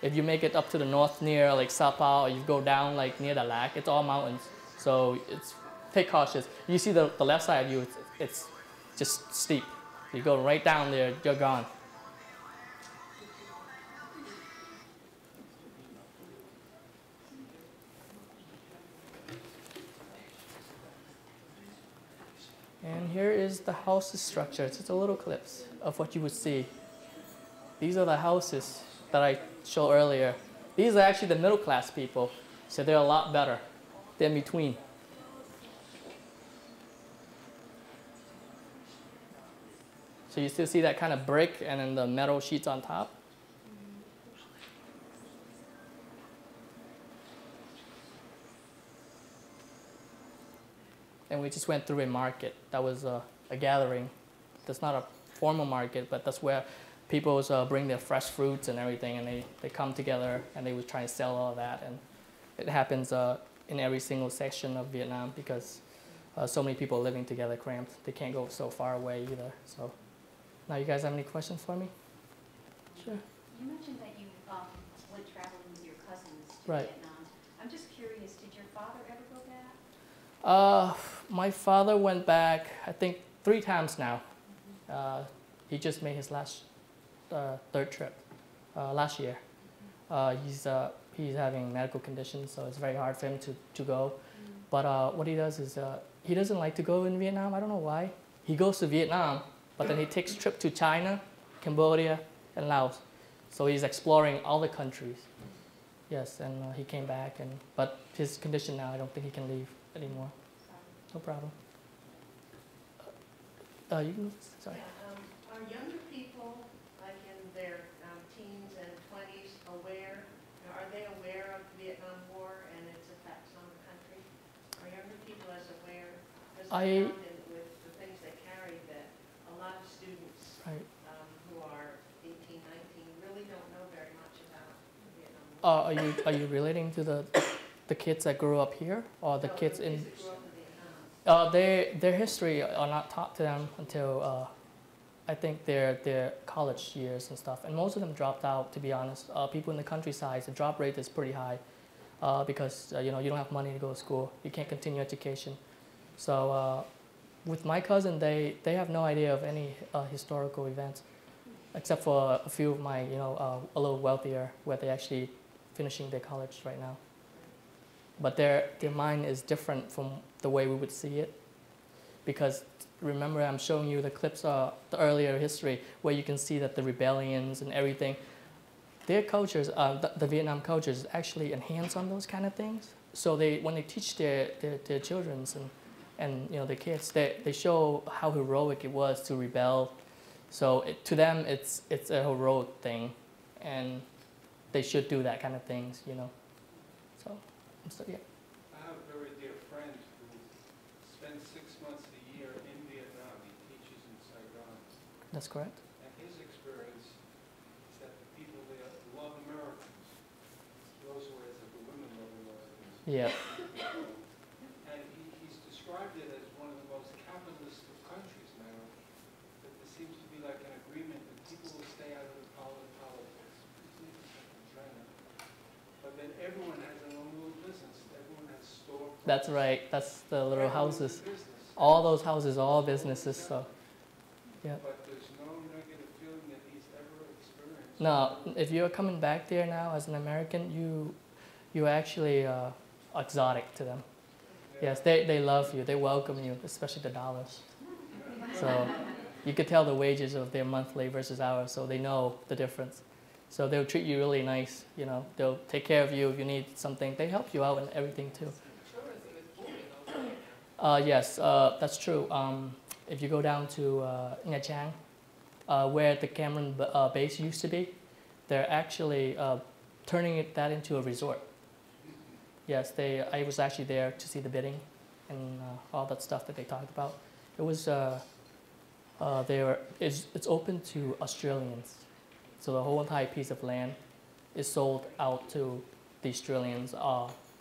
if you make it up to the north near like Sapa, or you go down like near the Lac, it's all mountains. So take cautious. You see the left side of you, it's just steep. You go right down there, you're gone. And here is the house structure. It's just a little clips of what you would see. These are the houses that I showed earlier. These are actually the middle class people, so they're a lot better than between. So you still see that kind of brick and then the metal sheets on top. And we just went through a market. That was a gathering. That's not a formal market, but that's where people bring their fresh fruits and everything, and they come together and they would try and sell all of that. And it happens in every single section of Vietnam because so many people living together cramped. They can't go so far away either. So now you guys have any questions for me? Sure. You mentioned that you went traveling with your cousins to Right. Vietnam. I'm just curious, did your father ever go back? My father went back, I think, 3 times now. He just made his last 3rd trip last year. He's having medical conditions, so it's very hard for him to go. But what he does is he doesn't like to go in Vietnam. I don't know why. He goes to Vietnam, but then he takes a trip to China, Cambodia, and Laos. So he's exploring all the countries. Yes, and he came back, but his condition now, I don't think he can leave anymore. No problem. You can, sorry. Are younger people, like in their teens and 20s, are they aware of the Vietnam War and its effects on the country? Are younger people as aware? Because I found with the things they carry that a lot of students who are 18, 19 really don't know very much about the Vietnam War. Are you relating to the kids that grew up here, or the kids in? That grew up in Vietnam. Their history are not taught to them until I think their college years and stuff. And most of them dropped out, to be honest. People in the countryside, the drop rate is pretty high because you don't have money to go to school. You can't continue education. So with my cousin, they have no idea of any historical events, except for a few of my, a little wealthier, where they actually finishing their college right now. But their mind is different from the way we would see it. Because remember, I'm showing you the clips of the earlier history where you can see that the rebellions and everything, their cultures, the Vietnam cultures actually enhance on those kind of things. So when they teach their children and their kids, they show how heroic it was to rebel. So to them, it's a heroic thing, and they should do that kind of things, So yeah. I have a very dear friend who spends 6 months a year in Vietnam. He teaches in Saigon. That's correct. And his experience is that the people there love Americans. Those words that the women love Americans. Yeah. And he's described it as one of the most capitalist of countries now. That there seems to be like an agreement that people will stay out of the politics, particularly in China. But then everyone has their own little business. Everyone has store. That's right. That's the little houses. All those houses, all businesses. So, yeah. But there's no negative feeling that he's ever experienced. No, if you're coming back there now as an American, you actually exotic to them. Yes, they love you. They welcome you, especially the dollars. So you could tell the wages of their monthly versus ours, so they know the difference. So they'll treat you really nice, They'll take care of you if you need something. They help you out and everything too. Yes, that's true. If you go down to Nha Trang, where the Cameron base used to be, they're actually turning that into a resort. Yes, I was actually there to see the bidding and all that stuff that they talked about. It was it's open to Australians. So the whole entire piece of land is sold out to the Australians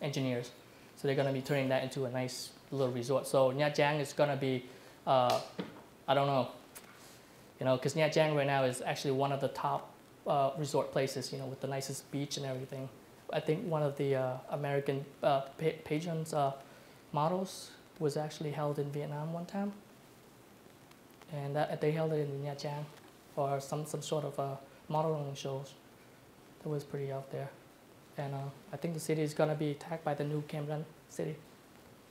engineers. So they're going to be turning that into a nice little resort. So Nha Trang is going to be, I don't know, because Nha Trang right now is actually one of the top resort places, with the nicest beach and everything. I think one of the American pageants models was actually held in Vietnam one time. and they held it in Nha Trang, or some sort of modeling shows. That was pretty out there. And I think the city is going to be attacked by the new Cam Ranh city.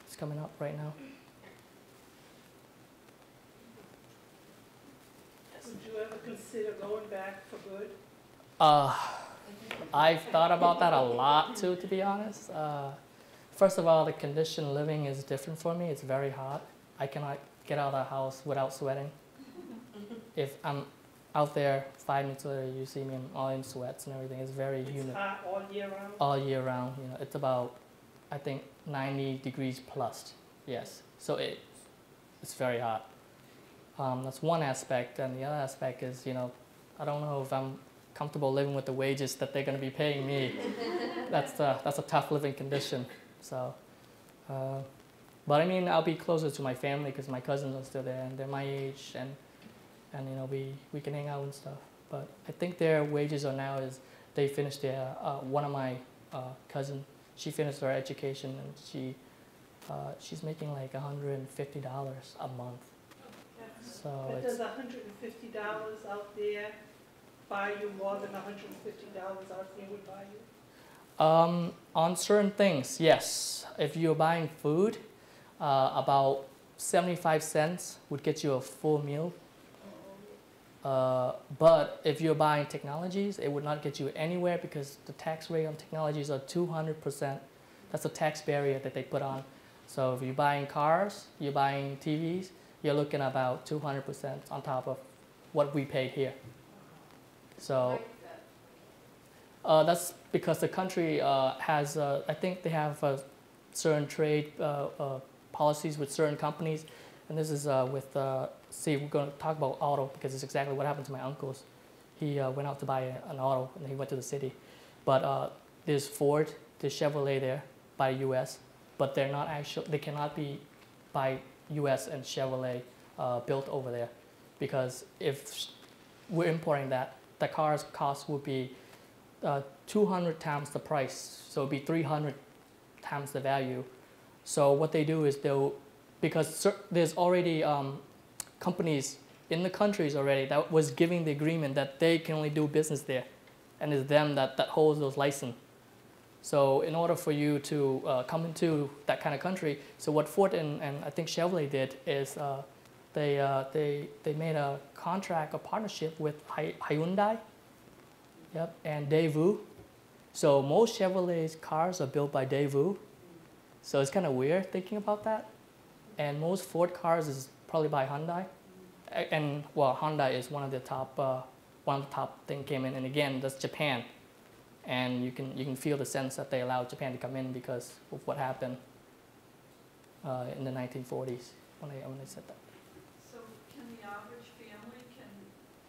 It's coming up right now. Would you ever consider going back for good? I've thought about that a lot too, to be honest. First of all, the condition of living is different for me. It's very hot. I cannot get out of the house without sweating. If I'm out there 5 minutes later, you see me all in sweats and everything. It's very humid. It's hot all year round? All year round. You know, it's about, I think, 90 degrees plus. Yes. So it's very hot. That's one aspect, and the other aspect is, you know, I don't know if I'm comfortable living with the wages that they're going to be paying me. That's a tough living condition. So, but I mean, I'll be closer to my family because my cousins are still there and they're my age, and you know, we can hang out and stuff. But I think their wages are now is they finished their one of my cousin, she finished her education, and she's making like $150 a month. So But it's, does $150 out there buy you more than $150 out there would buy you? on certain things, yes. If you're buying food, about 75 cents would get you a full meal. But if you're buying technologies, it would not get you anywhere because the tax rate on technologies are 200%. That's a tax barrier that they put on. So if you're buying cars, you're buying TVs, you're looking at about 200% on top of what we paid here. So that's because the country has, I think they have certain trade policies with certain companies. And this is with, see, we're going to talk about auto because it's exactly what happened to my uncles. He went out to buy an auto and he went to the city. But there's Ford, there's Chevrolet there by US, but they're not actually, they cannot be by US and Chevrolet built over there. Because if we're importing that, the car's cost would be 200 times the price. So it'd be 300 times the value. So what they do is they'll, because there's already companies in the countries already that was giving the agreement that they can only do business there. And it's them that holds those licenses. So in order for you to come into that kind of country, so what Ford and I think Chevrolet did is they made a contract, a partnership with Hyundai, yep, and Daewoo. So most Chevrolet's cars are built by Daewoo. So it's kind of weird thinking about that. And most Ford cars is probably by Hyundai. And well, Hyundai is one of the top thing came in. And again, that's Japan. And you can feel the sense that they allowed Japan to come in because of what happened in the 1940s when they said that. So can the average family, can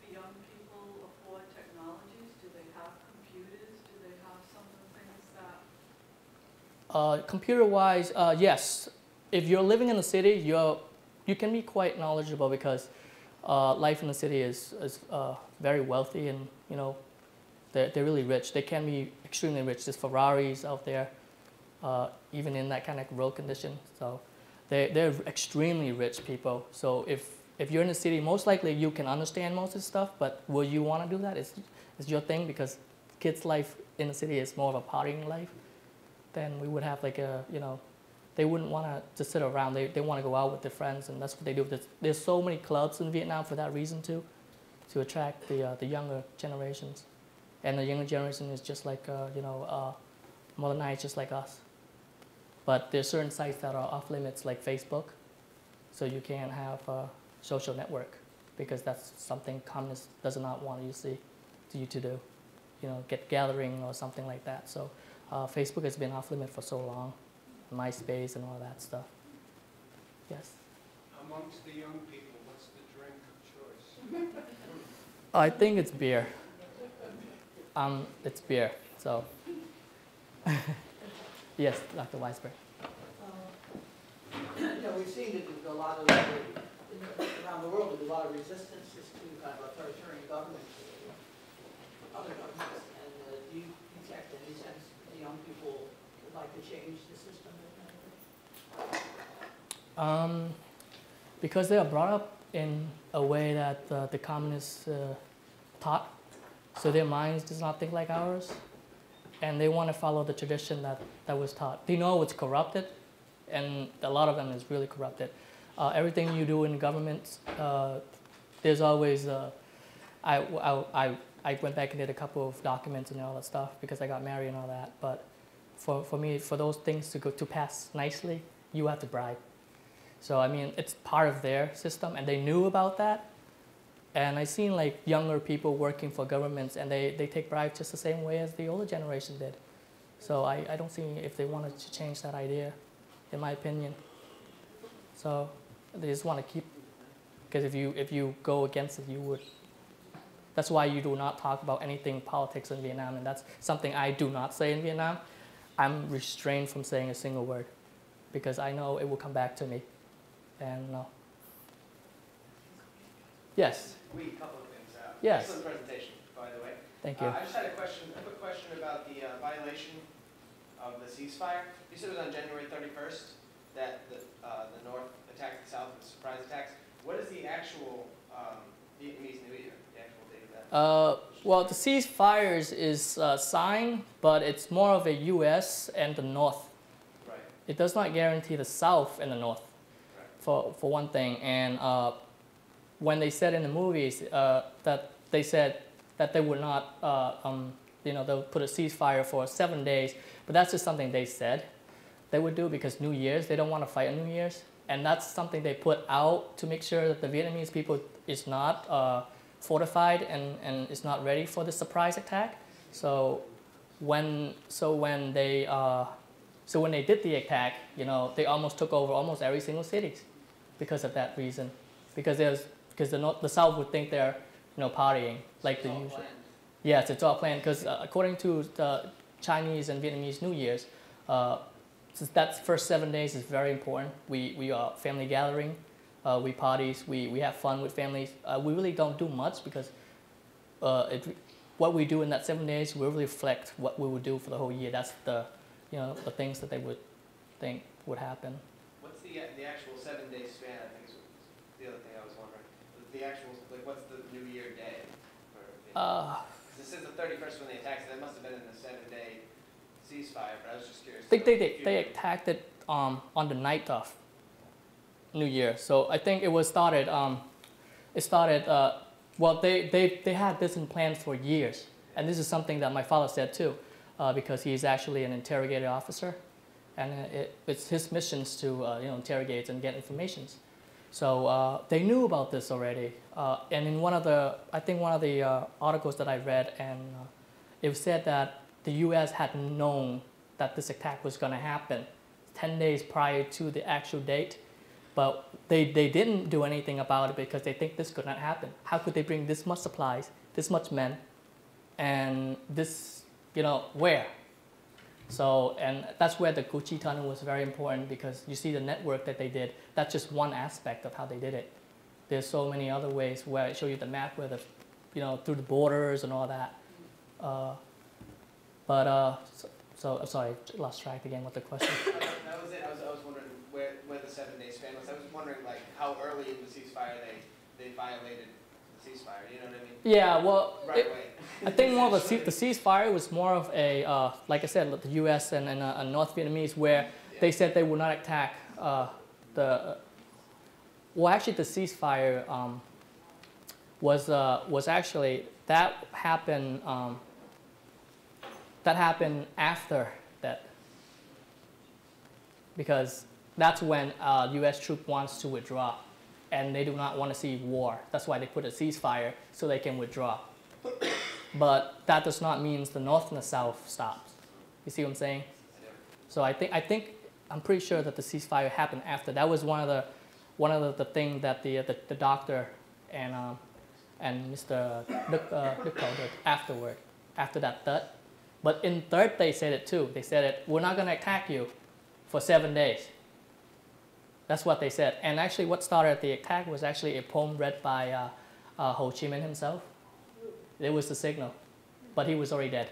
the young people afford technologies? Do they have computers? Do they have some of the things that? Computer-wise, yes. If you're living in the city, you can be quite knowledgeable because life in the city is very wealthy, and you know they're really rich. They can be extremely rich. There's Ferraris out there, even in that kind of road condition. So they're extremely rich people. So if you're in the city, most likely you can understand most of the stuff. But will you want to do that? It's your thing, because kids' life in the city is more of a partying life. Then we would have like a, you know, they wouldn't want to just sit around. They want to go out with their friends, and that's what they do. There's so many clubs in Vietnam for that reason too, to attract the younger generations. And the younger generation is just like, you know, modernized just like us. But there's certain sites that are off limits, like Facebook, so you can't have a social network because that's something communists does not want you to do, you know, get gathering or something like that. So Facebook has been off limit for so long. MySpace and all that stuff. Yes? Amongst the young people, what's the drink of choice? I think it's beer. It's beer, so. Yes, Dr. Weisberg. You know, we've seen that there's a lot of, around the world, there's a lot of resistance to kind of authoritarian governments, other governments, and do you detect any sense that young people would like to change the system? Because they are brought up in a way that the communists taught. So their minds does not think like ours. And they want to follow the tradition that was taught. They know it's corrupted, and a lot of them is really corrupted. Everything you do in government, there's always, I went back and did a couple of documents and all that stuff because I got married and all that. But for me, for those things to pass nicely, you have to bribe. So I mean, it's part of their system, and they knew about that. And I've seen like younger people working for governments, and they take bribes just the same way as the older generation did. So I don't see if they wanted to change that idea, in my opinion. So they just want to keep, because if you go against it, you would. That's why you do not talk about anything politics in Vietnam, and that's something I do not say in Vietnam. I'm restrained from saying a single word, because I know it will come back to me. And no. Yes. A couple of things. Yes. Excellent presentation, by the way. Thank you. I just had a quick question about the violation of the ceasefire. You said it was on January 31st that the North attacked the South with surprise attacks. What is the actual Vietnamese New Year? The actual date of that? Well, the ceasefires is signed, but it's more of a U.S. and the North. Right. It does not guarantee the South and the North, right. for one thing. And when they said in the movies that they said that they would not, they'll put a ceasefire for 7 days, but that's just something they said they would do because New Year's, they don't want to fight on New Year's. And that's something they put out to make sure that the Vietnamese people is not fortified and is not ready for the surprise attack. So when they did the attack, they almost took over almost every single city because of that reason. Because the South would think they're partying like the usual. Yes, it's all planned because according to the Chinese and Vietnamese New Year's, since that first 7 days is very important. We are family gathering, we parties, we have fun with families. We really don't do much because what we do in that 7 days will reflect what we would do for the whole year. That's the things that they would think would happen. What's the actual 7 day span? I think is the other thing I was wondering. The actual what's the New Year day? This is the 31st when they attacked, so that must have been in the 7 day ceasefire, but I was just curious. I think they attacked it on the night of New Year. So I think it was started. Well, they had this in plan for years, and this is something that my father said too, because he's actually an interrogator officer, and it's his missions to interrogate and get information. So they knew about this already, and in one of the articles that I read, and it said that the U.S. had known that this attack was going to happen 10 days prior to the actual date, but they didn't do anything about it because they think this could not happen. How could they bring this much supplies, this much men, and this, where? So, and that's where the Gucci Tunnel was very important because you see the network that they did. That's just one aspect of how they did it. There's so many other ways where I show you the map where through the borders and all that. So I'm sorry, lost track again with the question. That was it. I was wondering where the 7 day span was. I was wondering how early in the ceasefire they violated the ceasefire. You know what I mean? Yeah, well, right away. I think more of the ceasefire was more of a, like I said, the U.S. and North Vietnamese, where they said they would not attack Well, actually, the ceasefire was actually that happened. That happened after that, because that's when U.S. troop wants to withdraw, and they do not want to see war. That's why they put a ceasefire so they can withdraw. But that does not mean the North and the South stops. You see what I'm saying? So I'm pretty sure that the ceasefire happened after. That was one of the things that the doctor and Mr. Đức did afterward, after that third. But in third, they said it too. They said we're not going to attack you for 7 days. That's what they said. And actually what started the attack was actually a poem read by Ho Chi Minh himself. It was the signal. But he was already dead.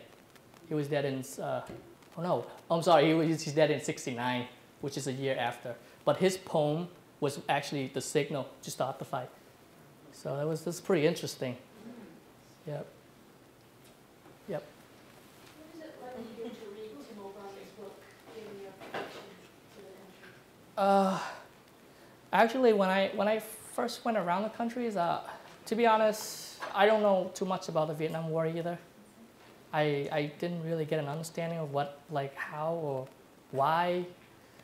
He was dead in, he's dead in 1969, which is a year after. But his poem was actually the signal to start the fight. So this was pretty interesting. Yep. Yep. What is it like you to read Tim O'Brien's book, Giving Your Affection to the Country? Actually, when I first went around the countries, to be honest, I don't know too much about the Vietnam War either. I didn't really get an understanding of what, like, how or why.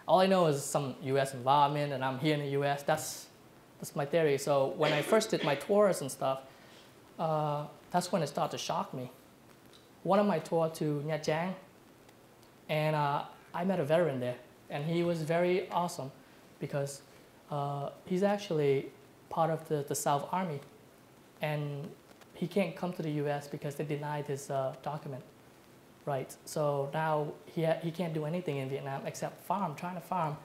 All I know is some U.S. involvement, and I'm here in the U.S. That's my theory. So when I first did my tours and stuff, that's when it started to shock me. One of my tour to Nha Trang, and I met a veteran there, and he was very awesome because he's actually part of the South Army, and he can't come to the U.S. because they denied his document, right? So now he can't do anything in Vietnam except farm, trying to farm.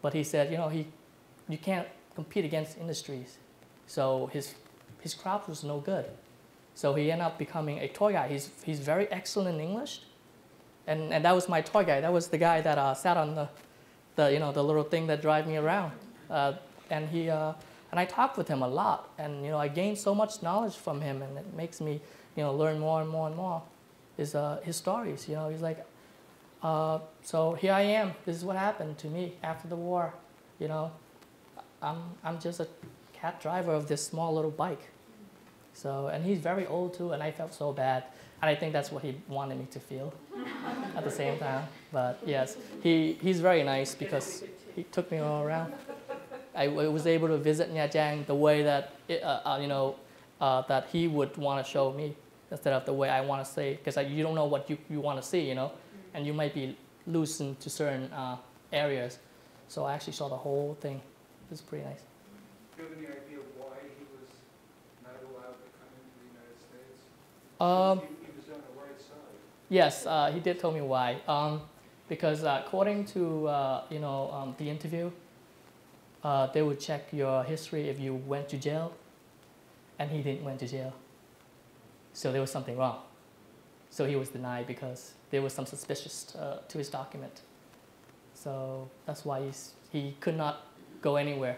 But he said, you know, you can't compete against industries. So his crops was no good. So he ended up becoming a tour guide. He's very excellent in English, and that was my tour guide. That was the guy that sat on the little thing that drive me around, and I talked with him a lot, and I gained so much knowledge from him, and it makes me learn more and more and more. His stories, he's like, so here I am. This is what happened to me after the war. I'm just a cat driver of this small little bike. So, and he's very old too, and I felt so bad. And I think that's what he wanted me to feel at the same time. But yes, he's very nice because he took me all around. I was able to visit Nha Trang the way that, that he would want to show me instead of the way I want to say, because you don't know what you want to see, and you might be loosened to certain areas. So I actually saw the whole thing. It was pretty nice. Do you have any idea why he was not allowed to come into the United States? He was on the right side. Yes, he did tell me why. Because according to the interview, they would check your history if you went to jail, and he didn't went to jail. So there was something wrong. So he was denied because there was some suspicious to his document. So that's why he could not go anywhere.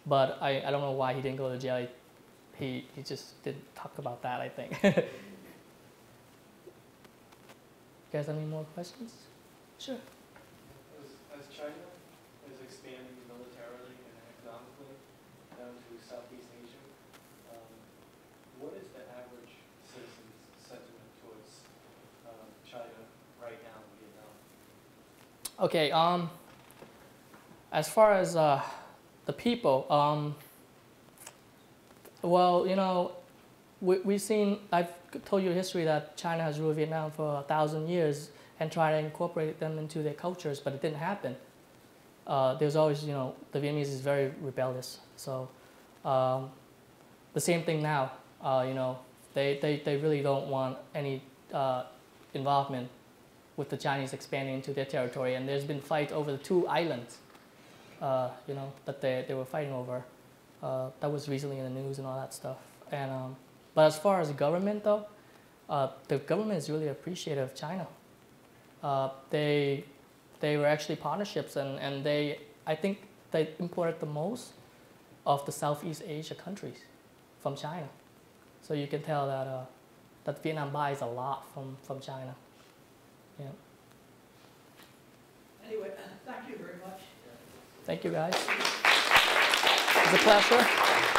But I don't know why he didn't go to jail. He just didn't talk about that, I think. You guys have any more questions? Sure. As China is expanding militarily and economically down to Southeast Asia, what is the average citizen's sentiment towards China right now in Vietnam? Okay. As far as the people, well, we've seen. I've told you history that China has ruled Vietnam for 1,000 years and tried to incorporate them into their cultures, but it didn't happen. There's always, the Vietnamese is very rebellious. So the same thing now. They really don't want any involvement with the Chinese expanding into their territory, and there's been fight over the 2 islands. That they were fighting over. That was recently in the news and all that stuff. And but as far as the government, though, the government is really appreciative of China. They were actually partnerships, and I think they imported the most of the Southeast Asia countries from China. So you can tell that Vietnam buys a lot from China. Yeah. Anyway, thank you very much. Thank you, guys. It's a pleasure.